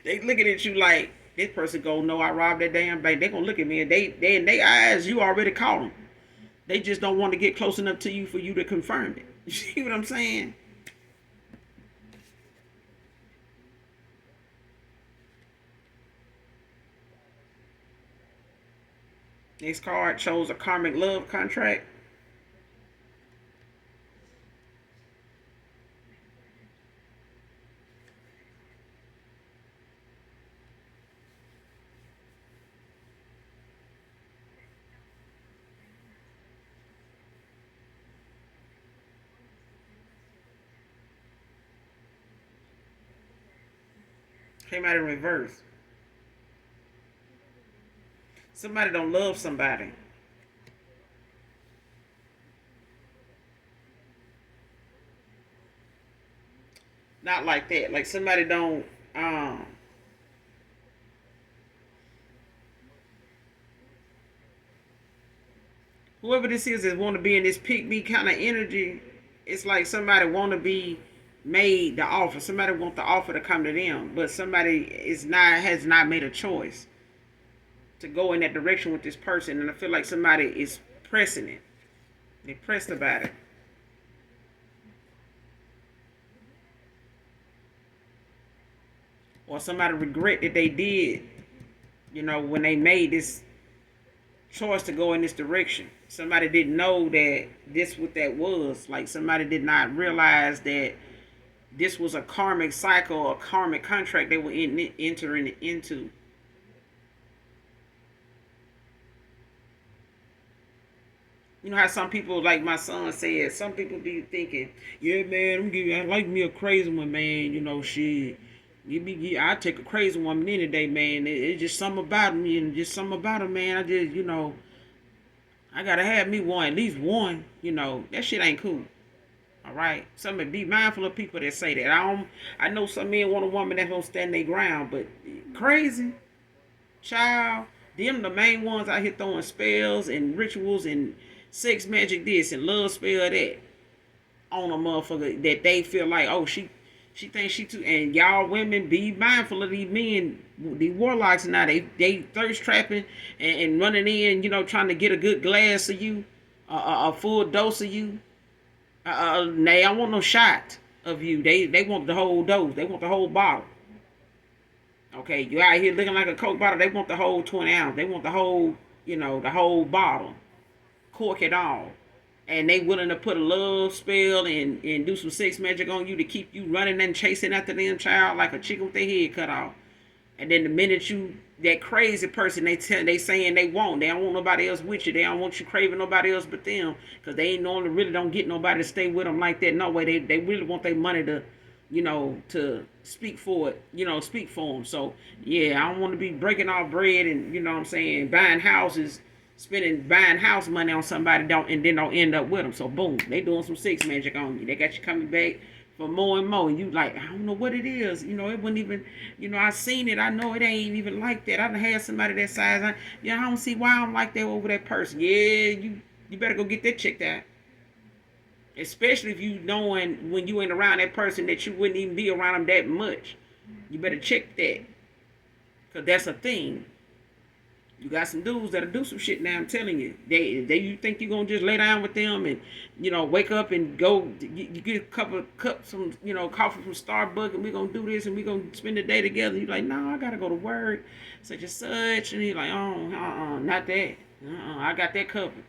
They looking at you like, this person gonna know I robbed that damn bank. They gonna look at me and they in their eyes, you already caught them. They just don't want to get close enough to you for you to confirm it. You see what I'm saying? Next card shows a karmic love contract. Came out in reverse. Somebody don't love somebody. Not like that. Like somebody don't whoever this is that want to be in this pick me kind of energy, it's like somebody want to be made the offer. Somebody want the offer to come to them, but somebody has not made a choice to go in that direction with this person, and I feel like somebody is pressing it. They pressed about it. Or somebody regret that they did, when they made this choice to go in this direction. Somebody didn't know that this what that was. Like somebody did not realize that this was a karmic cycle, a karmic contract they were entering into. You know how some people, like my son said, some people be thinking, yeah, man, I like me a crazy one, man. Shit. I take a crazy woman any day, man. It's just something about me and just something about her, man. I just, I gotta have me one, at least one. That shit ain't cool. All right, somebody be mindful of people that say that. I know some men want a woman that don't stand their ground, but crazy, child, them the main ones out here throwing spells and rituals and sex magic this and love spell that on a motherfucker that they feel like, oh, she thinks she too. And y'all women be mindful of these men, these warlocks now. They thirst trapping and running in, trying to get a good glass of you, a full dose of you. They don't want no shot of you. They want the whole dose. They want the whole bottle. Okay, you out here looking like a Coke bottle. They want the whole 20 ounce. They want the whole, the whole bottle. Cork it all. And they willing to put a love spell and do some sex magic on you to keep you running and chasing after them, child, like a chicken with their head cut off. And then the minute that crazy person, they saying they don't want nobody else with you. They don't want you craving nobody else but them, because they ain't normally really don't get nobody to stay with them like that. No way. They really want their money to, to speak for it, speak for them. So yeah, I don't want to be breaking off bread and what I'm saying, buying houses, buying house money on somebody and then don't end up with them. So boom, they doing some sex magic on you. They got you coming back for more and more. And you like, I don't know what it is. You know, it wouldn't even, you know, I seen it. I know it ain't even like that. I done had somebody that size. I don't see why I'm like that over that person. Yeah, you better go get that checked out. Especially if you knowing when you ain't around that person that you wouldn't even be around them that much. You better check that. Because that's a thing. You got some dudes that'll do some shit now, I'm telling you. They you think you're going to just lay down with them and, you know, wake up and go, you get a couple of cups, some, you know, coffee from Starbucks and we're going to do this and we're going to spend the day together. You're like, no, I got to go to work, such and such. And he's like, oh, not that. I got that covered.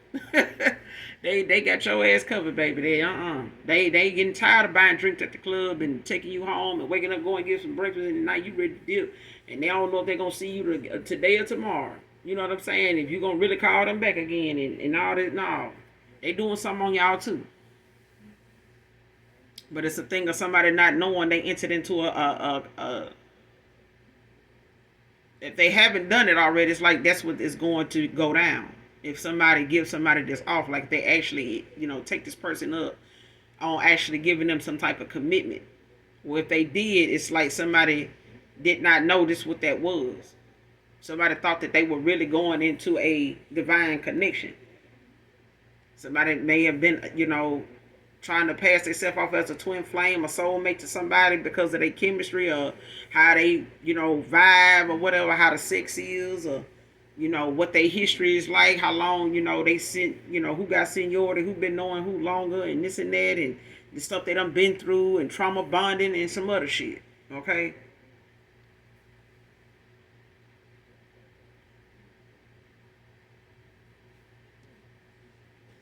They got your ass covered, baby. They getting tired of buying drinks at the club and taking you home and waking up, going to get some breakfast, and now you ready to dip. And they don't know if they're gonna see you today or tomorrow. You know what I'm saying? If you're gonna really call them back again and all this, no, they doing something on y'all too. But it's a thing of somebody not knowing they entered into a if they haven't done it already, it's like that's what is going to go down. If somebody gives somebody this off, like they actually, you know, take this person up on actually giving them some type of commitment. Well, if they did, it's like somebody did not notice what that was. Somebody thought that they were really going into a divine connection. Somebody may have been, you know, trying to pass themselves off as a twin flame, a soulmate to somebody because of their chemistry or how they, you know, vibe or whatever, how the sex is or, you know, what their history is like, how long, you know, they sent, you know, who got seniority, who been knowing who longer and this and that and the stuff they done been through and trauma bonding and some other shit, okay?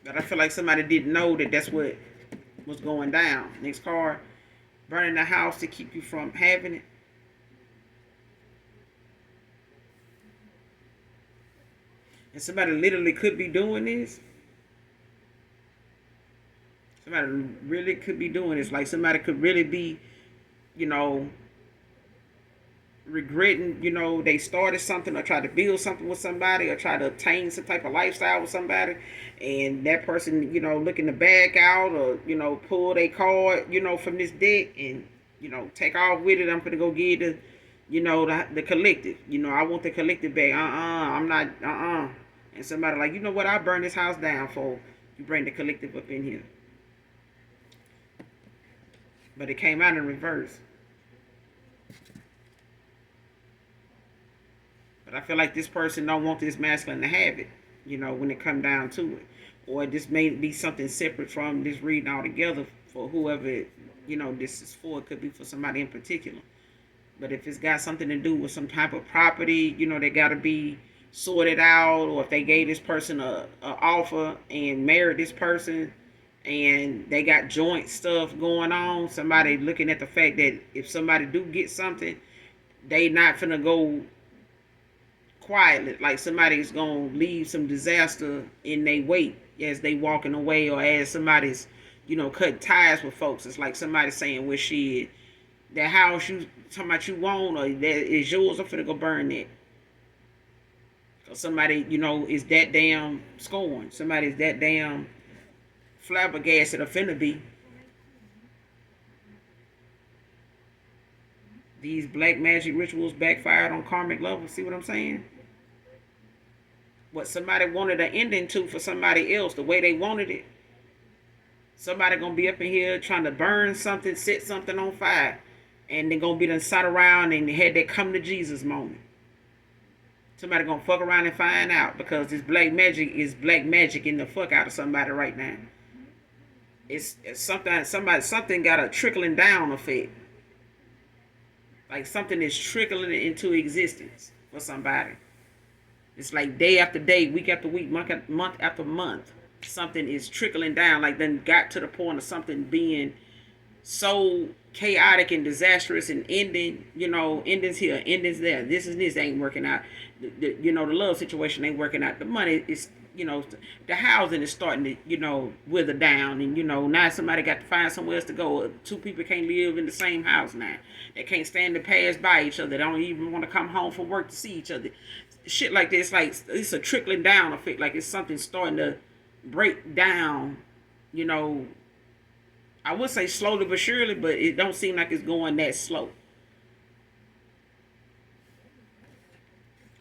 But I feel like somebody didn't know that that's what was going down. Next card, burning the house to keep you from having it. And somebody literally could be doing this. Somebody really could be doing this. Like somebody could really be, you know, regretting, you know, they started something or tried to build something with somebody or try to obtain some type of lifestyle with somebody, and that person, you know, looking to back out or, you know, pull their card, you know, from this deck and, you know, take off with it. I'm gonna go get the, you know, the collective. You know, I want the collective back. I'm not. And somebody like, you know what? I burn this house down for you. Bring the collective up in here. But it came out in reverse. But I feel like this person don't want this masculine to have it, you know, when it come down to it. Or this may be something separate from this reading altogether for whoever, you know, this is for. It could be for somebody in particular. But if it's got something to do with some type of property, you know, they got to be sorted out. Or if they gave this person a offer and married this person and they got joint stuff going on, somebody looking at the fact that if somebody do get something, they not finna go quietly, like somebody's gonna leave some disaster in their wake as they walking away, or as somebody's, you know, cutting ties with folks. It's like somebody saying, well, shit, that house you talking about you want or that is yours, I'm finna go burn that. Cause somebody, you know, is that damn scorned. Somebody's that damn flabbergasted or finna be. These black magic rituals backfired on karmic levels. See what I'm saying? What somebody wanted an ending to for somebody else, the way they wanted it. Somebody gonna be up in here trying to burn something, set something on fire, and they're gonna be done sat around and had that come to Jesus moment. Somebody gonna fuck around and find out because this black magic is black magic in the fuck out of somebody right now. It's something got a trickling down effect. Like something is trickling into existence for somebody. It's like day after day, week after week, month after month. Something is trickling down. Like then got to the point of something being so chaotic and disastrous and ending. You know, endings here, endings there. This ain't working out. You know, the love situation ain't working out. The money is, you know, the housing is starting to, you know, wither down. And, you know, now somebody got to find somewhere else to go. Two people can't live in the same house now. They can't stand to pass by each other. They don't even want to come home from work to see each other. Shit like this, like it's a trickling down effect. Like it's something starting to break down, you know, I would say slowly but surely, but it don't seem like it's going that slow.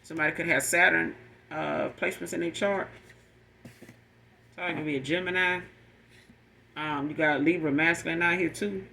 Somebody could have Saturn placements in their chart. So it could be a Gemini. You got Libra masculine out here too.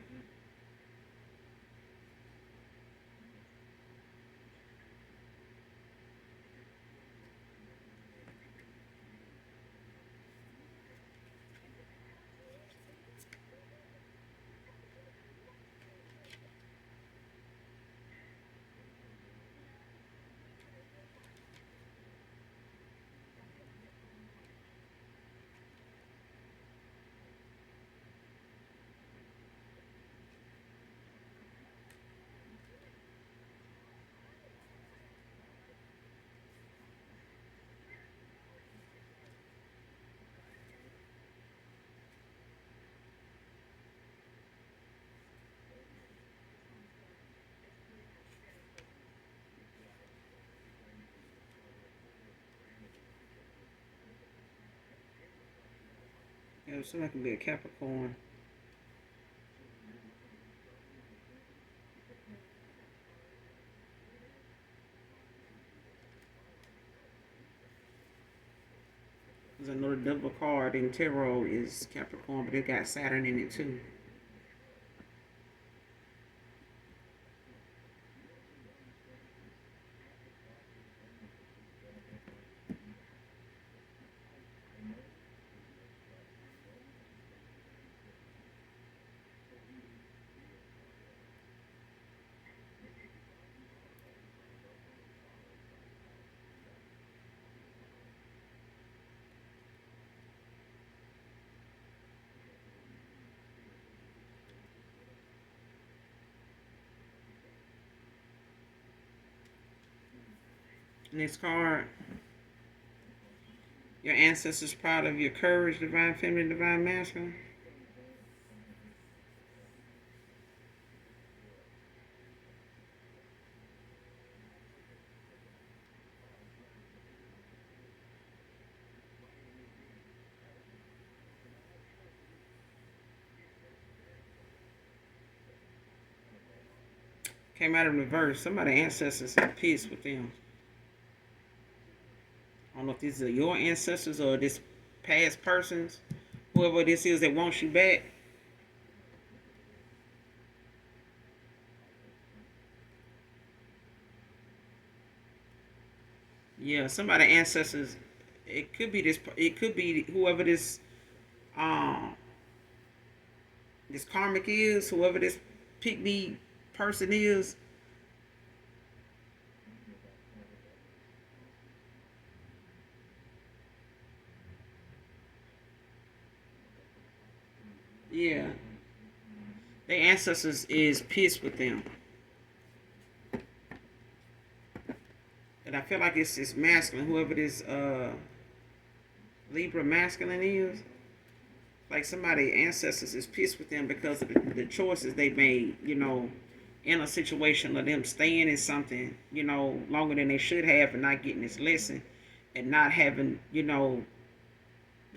Yeah, somebody can be a Capricorn. There's another double card in tarot is Capricorn, but it got Saturn in it too. Next card. Your ancestors proud of your courage, divine feminine, divine masculine. Came out in reverse. Somebody ancestors are pissed with them. I don't know if these are your ancestors or this past persons. Whoever this is that wants you back. Yeah, somebody ancestors. It could be this. It could be whoever um this karmic is. Whoever this pygmy person is. Yeah, their ancestors is pissed with them. And I feel like it's masculine. Whoever this Libra masculine is. Like somebody ancestors is pissed with them because of the choices they made, in a situation of them staying in something, longer than they should have and not getting this lesson and not having, the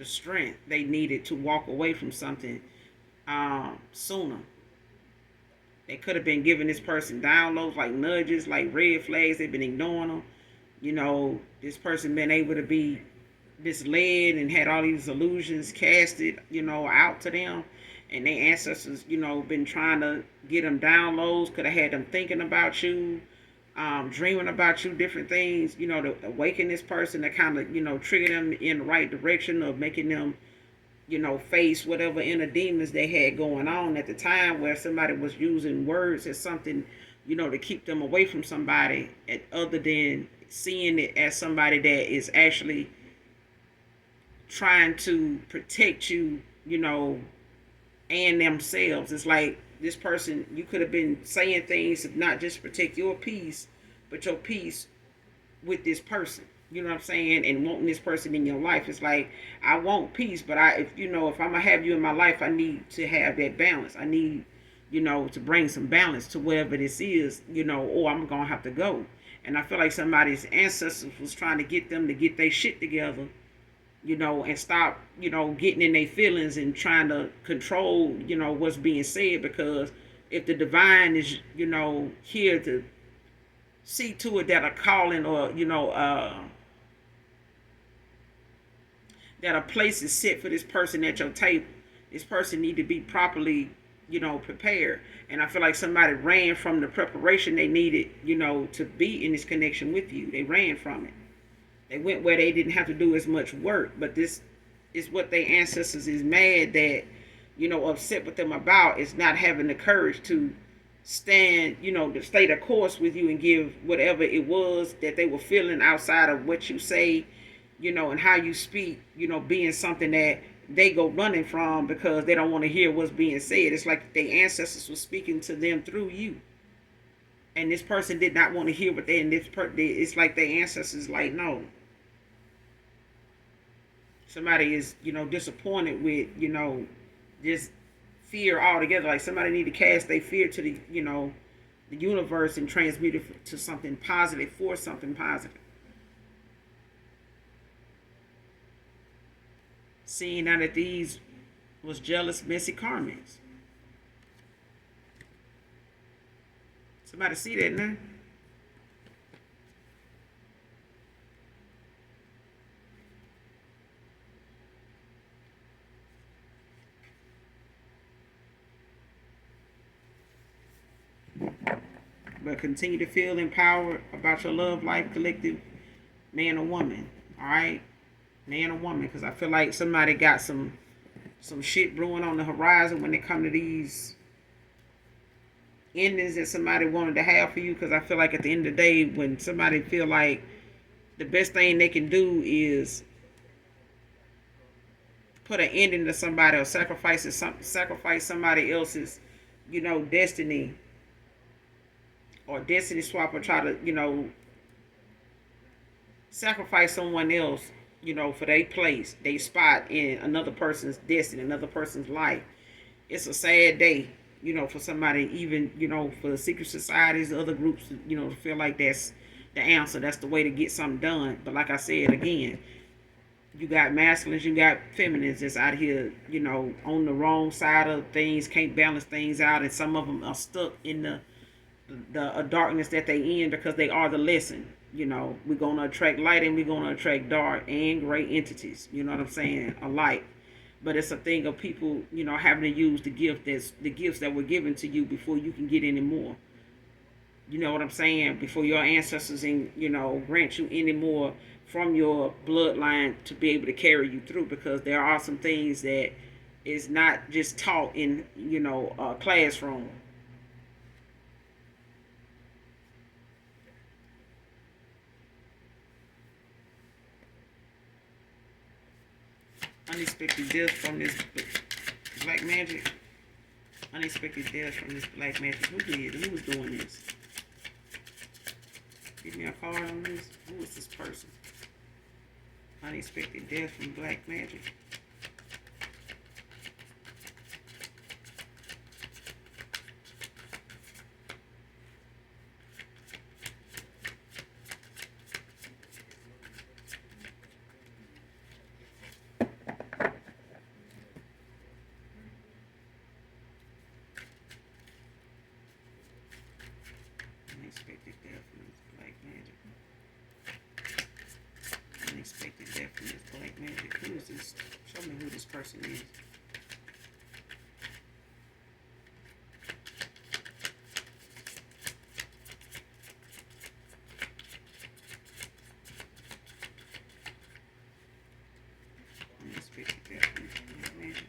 strength they needed to walk away from something sooner. They could have been giving this person downloads like nudges, like red flags. They've been ignoring them. This person been able to be misled and had all these illusions casted, out to them. And their ancestors, been trying to get them downloads, could have had them thinking about you, dreaming about you, different things, to awaken this person to kind of, trigger them in the right direction of making them, face whatever inner demons they had going on at the time where somebody was using words as something, to keep them away from somebody other than seeing it as somebody that is actually trying to protect you, and themselves. It's like this person, you could have been saying things to not just protect your peace, but your peace with this person. You know what I'm saying? And wanting this person in your life. It's like, I want peace, but if I'm gonna have you in my life, I need to have that balance. I need, to bring some balance to wherever this is, or I'm gonna have to go. And I feel like somebody's ancestors was trying to get them to get their shit together and stop, getting in their feelings and trying to control, what's being said. Because if the divine is, here to see to it that a calling, or, that a place is set for this person at your table, this person need to be properly, prepared. And I feel like somebody ran from the preparation they needed, to be in this connection with you. They ran from it. They went where they didn't have to do as much work. But this is what their ancestors is mad that, upset with them about, is not having the courage to stand, to stay the course with you and give whatever it was that they were feeling outside of what you say, and how you speak, being something that they go running from because they don't want to hear what's being said. It's like their ancestors were speaking to them through you. And this person did not want to hear what they, and it's like their ancestors like, no. Somebody is, disappointed with, just fear altogether. Like somebody need to cast their fear to the, the universe and transmute it to something positive, for something positive. Seeing now that these was jealous, messy karmics. Somebody see that now? But continue to feel empowered about your love life, collective, man or woman. All right, man or woman, because I feel like somebody got some shit brewing on the horizon when it come to these endings that somebody wanted to have for you. Because I feel like at the end of the day, when somebody feel like the best thing they can do is put an ending to somebody, or sacrifice somebody else's, destiny, or destiny swap, or try to, sacrifice someone else, for their place, their spot in another person's destiny, another person's life. It's a sad day, for somebody, even, for secret societies, other groups, to feel like that's the answer. That's the way to get something done. But like I said again, you got masculines, you got feminines that's out here, on the wrong side of things, can't balance things out, and some of them are stuck in the darkness that they in because they are the lesson. We're gonna attract light and we're gonna attract dark and gray entities. You know what I'm saying? Alike. But it's a thing of people, having to use the gifts that were given to you before you can get any more. You know what I'm saying? Before your ancestors and grant you any more from your bloodline to be able to carry you through, because there are some things that is not just taught in a classroom. Unexpected death from this black magic. Unexpected death from this black magic. Who did? Who was doing this? Give me a card on this. Who is this person? Unexpected death from black magic. Unexpected death from this black magic. Unexpected death from this black magic. Who is this? Show me who this person is. Unexpected death from this black magic.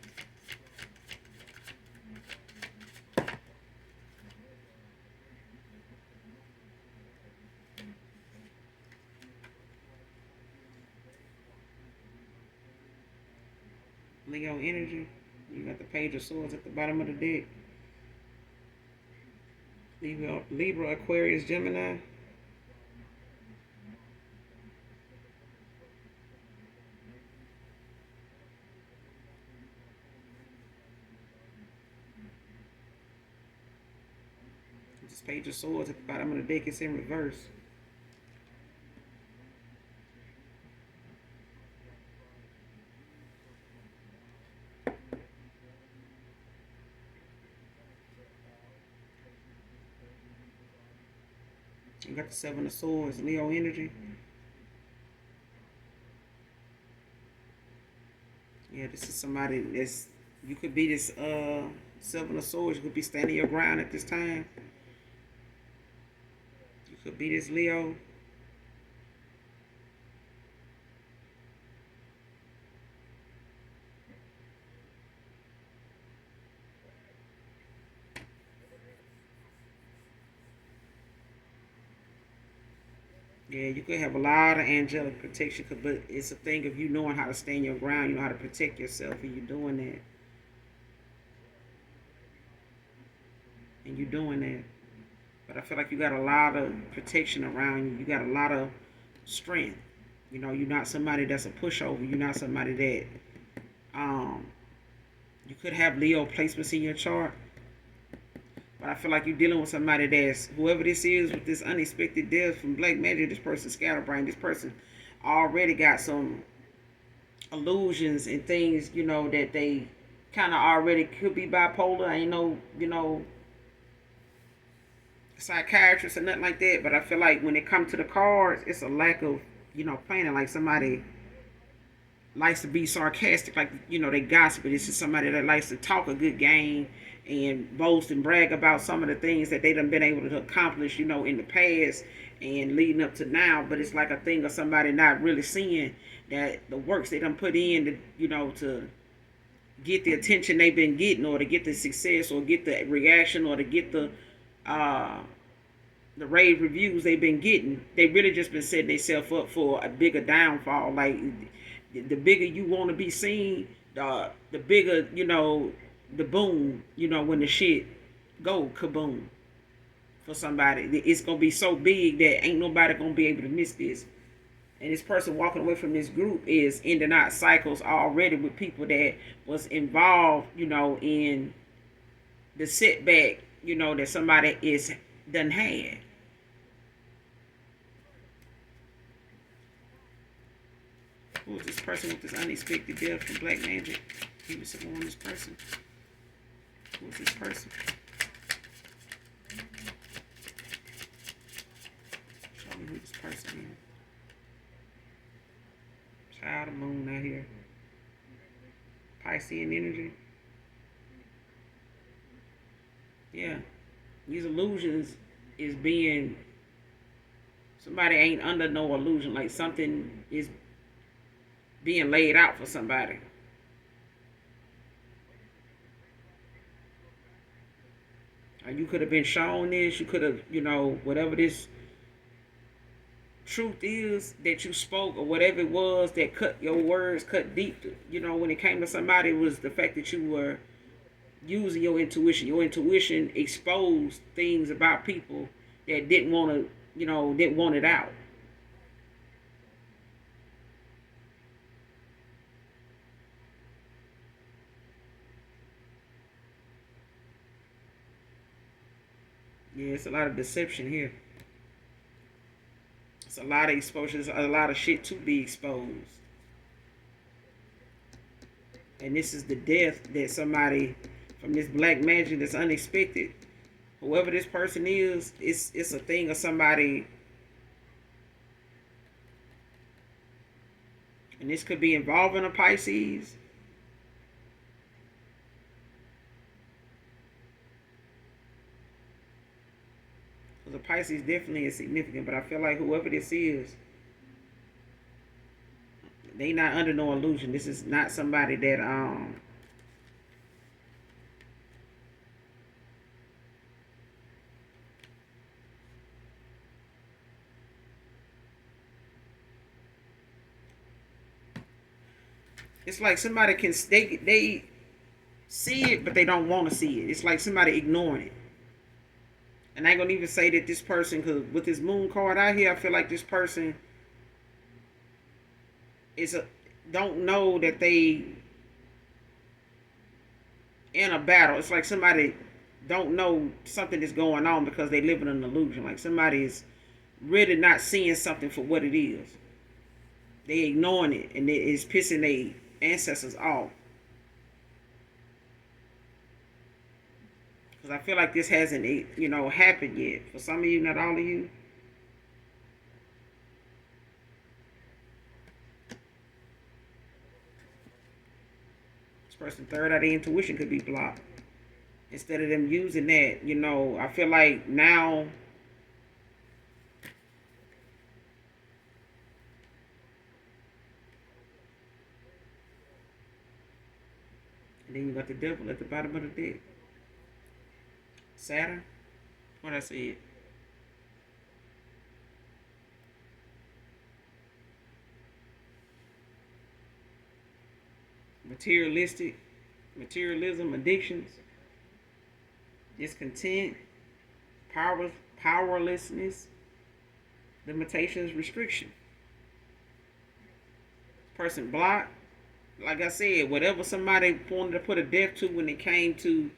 Leo energy. You got the Page of Swords at the bottom of the deck. Libra, Aquarius, Gemini. This Page of Swords at the bottom of the deck is in reverse. You got the Seven of Swords, Leo energy. Yeah, this is somebody that's, you could be this Seven of Swords. You could be standing your ground at this time. You could be this Leo. Yeah, you could have a lot of angelic protection, but it's a thing of you knowing how to stand your ground. You know how to protect yourself, and you're doing that. And you're doing that. But I feel like you got a lot of protection around you. You got a lot of strength. You know, you're not somebody that's a pushover. You're not somebody that you could have Leo placements in your chart. But I feel like you're dealing with somebody that's, whoever this is with this unexpected death from black magic, this person scatterbrained, this person already got some illusions and things, you know, that they kind of already could be bipolar. I ain't no, you know, psychiatrist or nothing like that. But I feel like when it comes to the cards, it's a lack of, you know, planning. Like somebody likes to be sarcastic, like, you know, they gossip. This is somebody that likes to talk a good game and boast and brag about some of the things that they done been able to accomplish, you know, in the past and leading up to now. But it's like a thing of somebody not really seeing that the works they done put in to, you know, to get the attention they've been getting, or to get the success, or get the reaction, or to get uh the rave reviews they've been getting. They really just been setting themselves up for a bigger downfall. Like the bigger you want to be seen, the bigger, you know, the boom, you know, when the shit go kaboom for somebody. It's gonna be so big that ain't nobody gonna be able to miss this. And this person walking away from this group is ending out cycles already with people that was involved, you know, in the setback, you know, that somebody is done had. Who is this person with this unexpected death from black magic? Give me some more on this person. Who is this person? Show me who this person is. Child of moon out here. Piscean energy. Yeah. These illusions is being, somebody ain't under no illusion. Like something is being laid out for somebody. You could have been shown this. You could have, you know, whatever this truth is that you spoke, or whatever it was that cut your words, cut deep. You know, when it came to somebody, it was the fact that you were using your intuition. Your intuition exposed things about people that didn't want to, you know, didn't want it out. Yeah, it's a lot of deception here. It's a lot of exposure. There's a lot of shit to be exposed. And this is the death that somebody from this black magic that's unexpected. Whoever this person is, it's a thing of somebody. And this could be involving a Pisces. Because a Pisces definitely is significant. But I feel like whoever this is, they not under no illusion. This is not somebody that it's like somebody can, they see it, but they don't want to see it. It's like somebody ignoring it. And I ain't gonna even say that this person, because with this moon card out here, I feel like this person is a, don't know that they in a battle. It's like somebody don't know something is going on because they live in an illusion. Like somebody is really not seeing something for what it is. They ignoring it, and it is pissing their ancestors off. Because I feel like this hasn't, you know, happened yet. For some of you, not all of you, person third eye, their intuition could be blocked. Instead of them using that, I feel like now, and then you got the devil at the bottom of the deck. Saturn, what I said. Materialism, addictions, discontent, powerlessness, limitations, restriction. Person blocked. Like I said, whatever somebody wanted to put a death to when it came to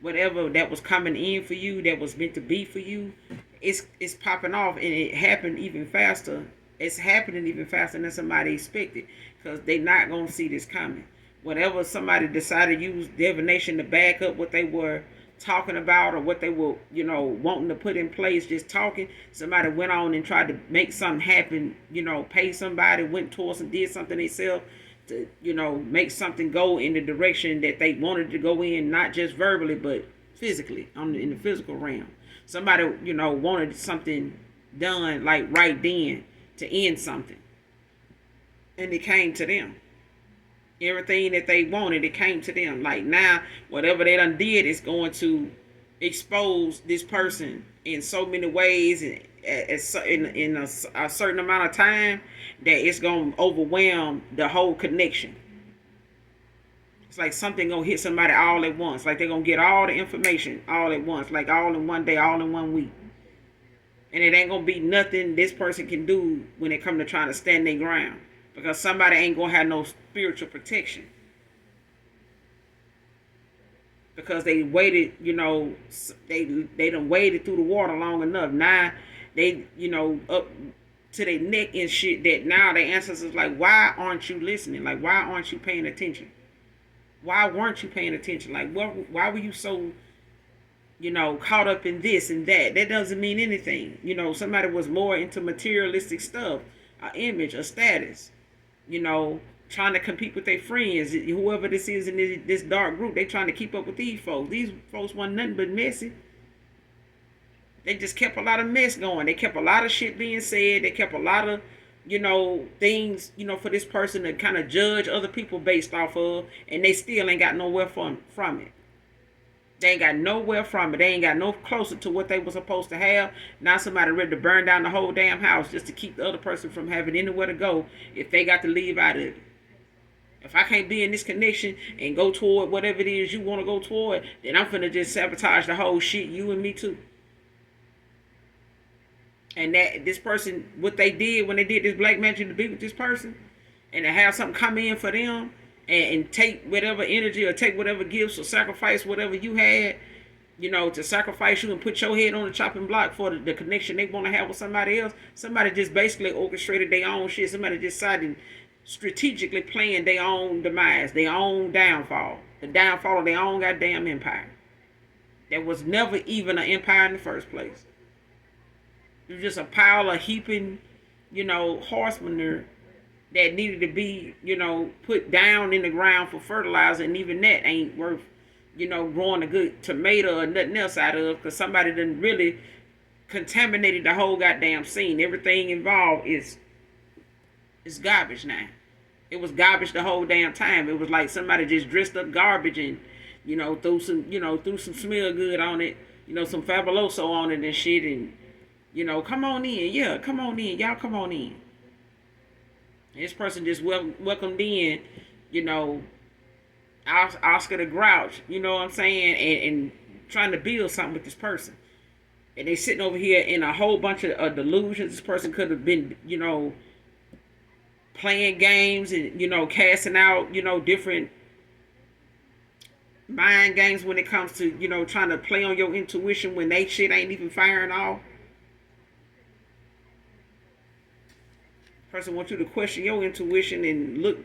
whatever that was coming in for you, that was meant to be for you, it's popping off, and it happened even faster. It's happening even faster than somebody expected, because they not gonna see this coming. Whatever somebody decided to use divination to back up what they were talking about, or what they were, wanting to put in place, just talking, somebody went on and tried to make something happen, pay somebody, went towards and did something themselves to, make something go in the direction that they wanted to go in, not just verbally, but physically, in the physical realm. Somebody, wanted something done, like right then, to end something. And it came to them. Everything that they wanted, it came to them. Like now, whatever they done did is going to expose this person in so many ways, and in a certain amount of time, that it's going to overwhelm the whole connection. It's like something going to hit somebody all at once. Like they're going to get all the information all at once. Like all in one day, all in 1 week. And it ain't going to be nothing this person can do when it comes to trying to stand their ground. Because somebody ain't going to have no spiritual protection. Because they waited, they done waded through the water long enough. Now they, up to their neck and shit, that now their ancestors like, why aren't you listening? Like, why aren't you paying attention? Why weren't you paying attention? Like, why were you so, caught up in this and that? That doesn't mean anything. Somebody was more into materialistic stuff, an image, a status, trying to compete with their friends. Whoever this is in this dark group, they trying to keep up with these folks. These folks wasn't nothing but messy. They just kept a lot of mess going. They kept a lot of shit being said. They kept a lot of, things, for this person to kind of judge other people based off of, and they still ain't got nowhere from it. They ain't got nowhere from it. They ain't got no closer to what they were supposed to have. Now somebody ready to burn down the whole damn house just to keep the other person from having anywhere to go if they got to leave out of it. If I can't be in this connection and go toward whatever it is you want to go toward, then I'm finna just sabotage the whole shit, you and me too. And that this person, what they did when they did this black magic to be with this person, and to have something come in for them, and take whatever energy or take whatever gifts or sacrifice whatever you had, to sacrifice you and put your head on the chopping block for the connection they want to have with somebody else. Somebody just basically orchestrated their own shit. Somebody just decided strategically playing their own demise, their own downfall, the downfall of their own goddamn empire. That was never even an empire in the first place. It was just a pile of heaping, horse manure that needed to be, put down in the ground for fertilizer, and even that ain't worth, growing a good tomato or nothing else out of, because somebody done really contaminated the whole goddamn scene. Everything involved is garbage now. It was garbage the whole damn time. It was like somebody just dressed up garbage and, threw some smell good on it, some fabuloso on it and shit, and, come on in. Yeah, come on in. Y'all come on in. This person just welcomed in, Oscar the Grouch, you know what I'm saying, and trying to build something with this person. And they sitting over here in a whole bunch of delusions. This person could have been, playing games and, casting out, different mind games when it comes to, trying to play on your intuition when they shit ain't even firing off. Person wants you to question your intuition and look,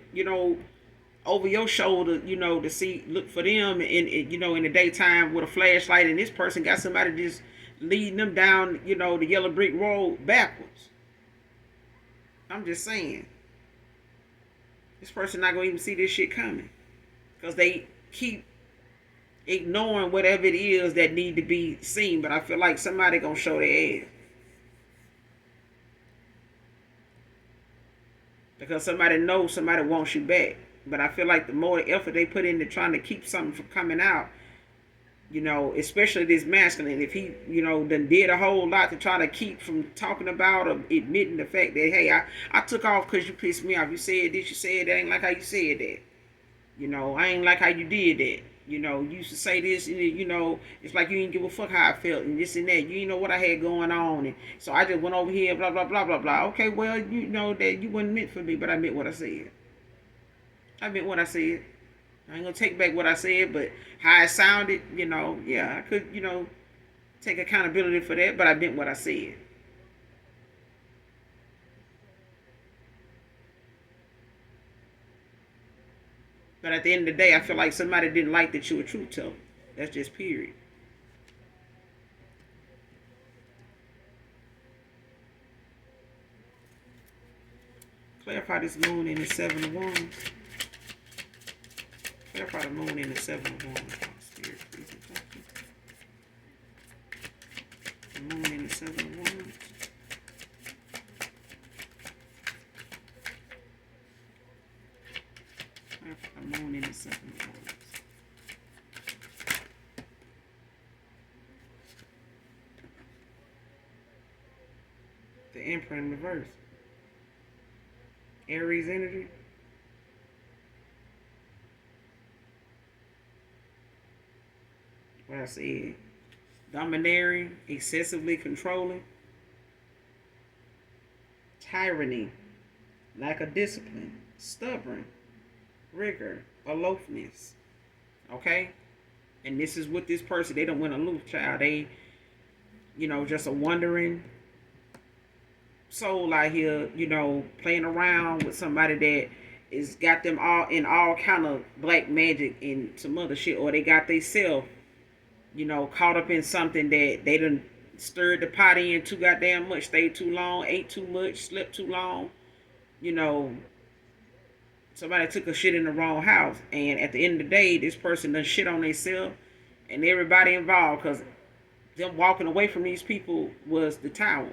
over your shoulder, to see, look for them in the daytime with a flashlight, and this person got somebody just leading them down, the yellow brick road backwards. I'm just saying. This person not going to even see this shit coming. because they keep ignoring whatever it is that need to be seen. But I feel like somebody gonna show their ass because somebody knows somebody wants you back. But I feel like the more effort they put into trying to keep something from coming out, especially this masculine, if he, done did a whole lot to try to keep from talking about or admitting the fact that, hey, I took off because you pissed me off. You said this, you said that, ain't like how you said that. I ain't like how you did that. You used to say this, and it's like you didn't give a fuck how I felt, and this and that. You didn't know what I had going on, and so I just went over here, blah blah blah blah blah. Okay, well, you know that you wasn't meant for me, but I meant what I said. I meant what I said. I ain't gonna take back what I said, but how it sounded, yeah, I could, take accountability for that, but I meant what I said. But at the end of the day, I feel like somebody didn't like that you were truth teller. That's just period. Clarify this moon in the 7 of Wands. Clarify the moon in the 7 of Wands. Spirit, please, thank you. The moon in the 7 of Wands. Clarify the moon in the 7 of Wands. The Emperor in reverse. Aries energy. What I said. Domineering, excessively controlling, tyranny, lack of discipline, stubborn, rigor, aloofness. Okay? And this is what this person, they don't win aloof, child. They, just a wandering soul out here, playing around with somebody that is got them all in all kind of black magic and some other shit, or they got they self, caught up in something that they done stirred the pot in too goddamn much, stayed too long, ate too much, slept too long, somebody took a shit in the wrong house, and at the end of the day, this person done shit on themselves and everybody involved, because them walking away from these people was the tower.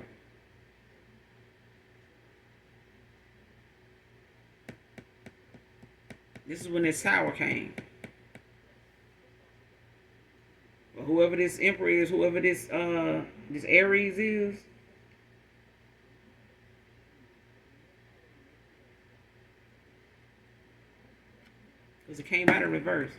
This is when this tower came. But whoever this Emperor is, whoever this Aries is, because it came out in reverse.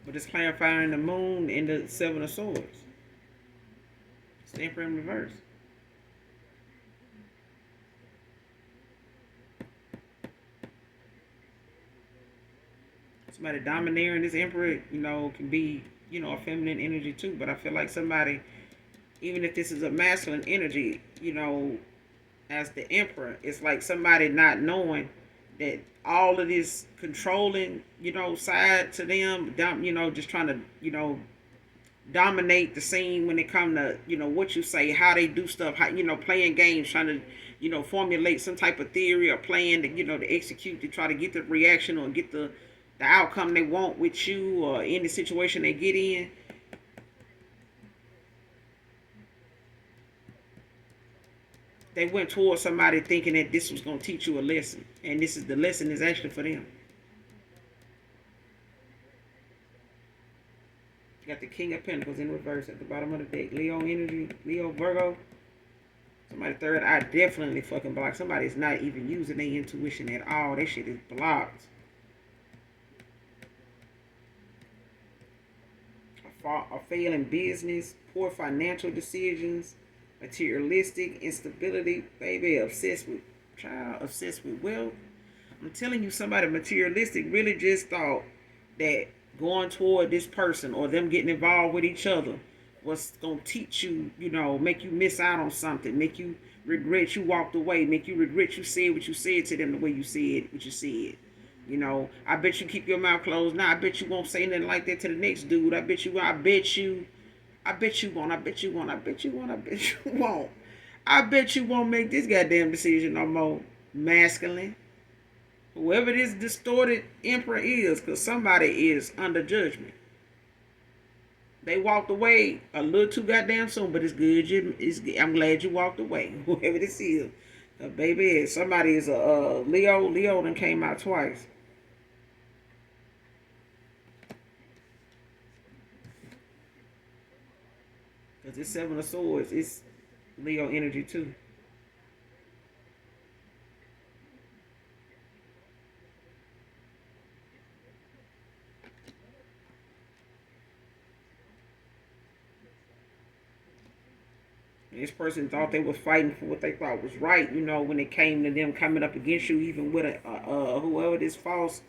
But it's clarifying the moon in the 7 of Swords. It's the Emperor in reverse. Somebody domineering this Emperor, can be, a feminine energy too. But I feel like somebody, even if this is a masculine energy, as the Emperor, it's like somebody not knowing that all of this controlling, side to them, just trying to, dominate the scene when it come to, what you say, how they do stuff, how, playing games, trying to, formulate some type of theory or plan to, to execute, to try to get the reaction or get the outcome they want with you or in the situation they get in. They went towards somebody thinking that this was going to teach you a lesson. And the lesson is actually for them. You got the King of Pentacles in reverse at the bottom of the deck. Leo energy, Leo, Virgo. Somebody third eye definitely fucking blocked. Somebody's not even using their intuition at all. That shit is blocked. A failing business, poor financial decisions, materialistic instability, baby, obsessed with wealth. I'm telling you, somebody materialistic really just thought that going toward this person or them getting involved with each other was gonna teach you, make you miss out on something, make you regret you walked away, make you regret you said what you said to them the way you said what you said. I bet you keep your mouth closed now. I bet you won't say nothing like that to the next dude. I bet you won't. I bet you won't make this goddamn decision no more. Masculine. Whoever this distorted emperor is, because somebody is under judgment. They walked away a little too goddamn soon, but it's good. I'm glad you walked away. Whoever this is. Baby, somebody is a Leo. Leo done came out twice. Because it's Seven of Swords. It's Leo energy too. This person thought they was fighting for what they thought was right, when it came to them coming up against you, even with whoever this false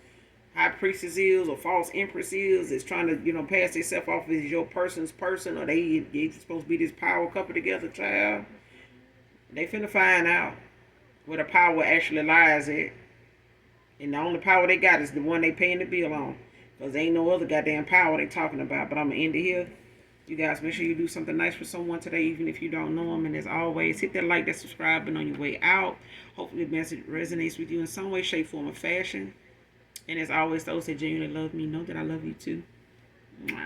high priestess is or false empress is trying to, pass themselves off as your person's person, or they supposed to be this power couple together, child. They finna find out where the power actually lies at. And the only power they got is the one they paying the bill on. Because ain't no other goddamn power they talking about. But I'm going to end it here. You guys, make sure you do something nice for someone today, even if you don't know them. And as always, hit that like, that subscribe button on your way out. Hopefully the message resonates with you in some way, shape, form, or fashion. And as always, those that genuinely love me know that I love you too. Mwah.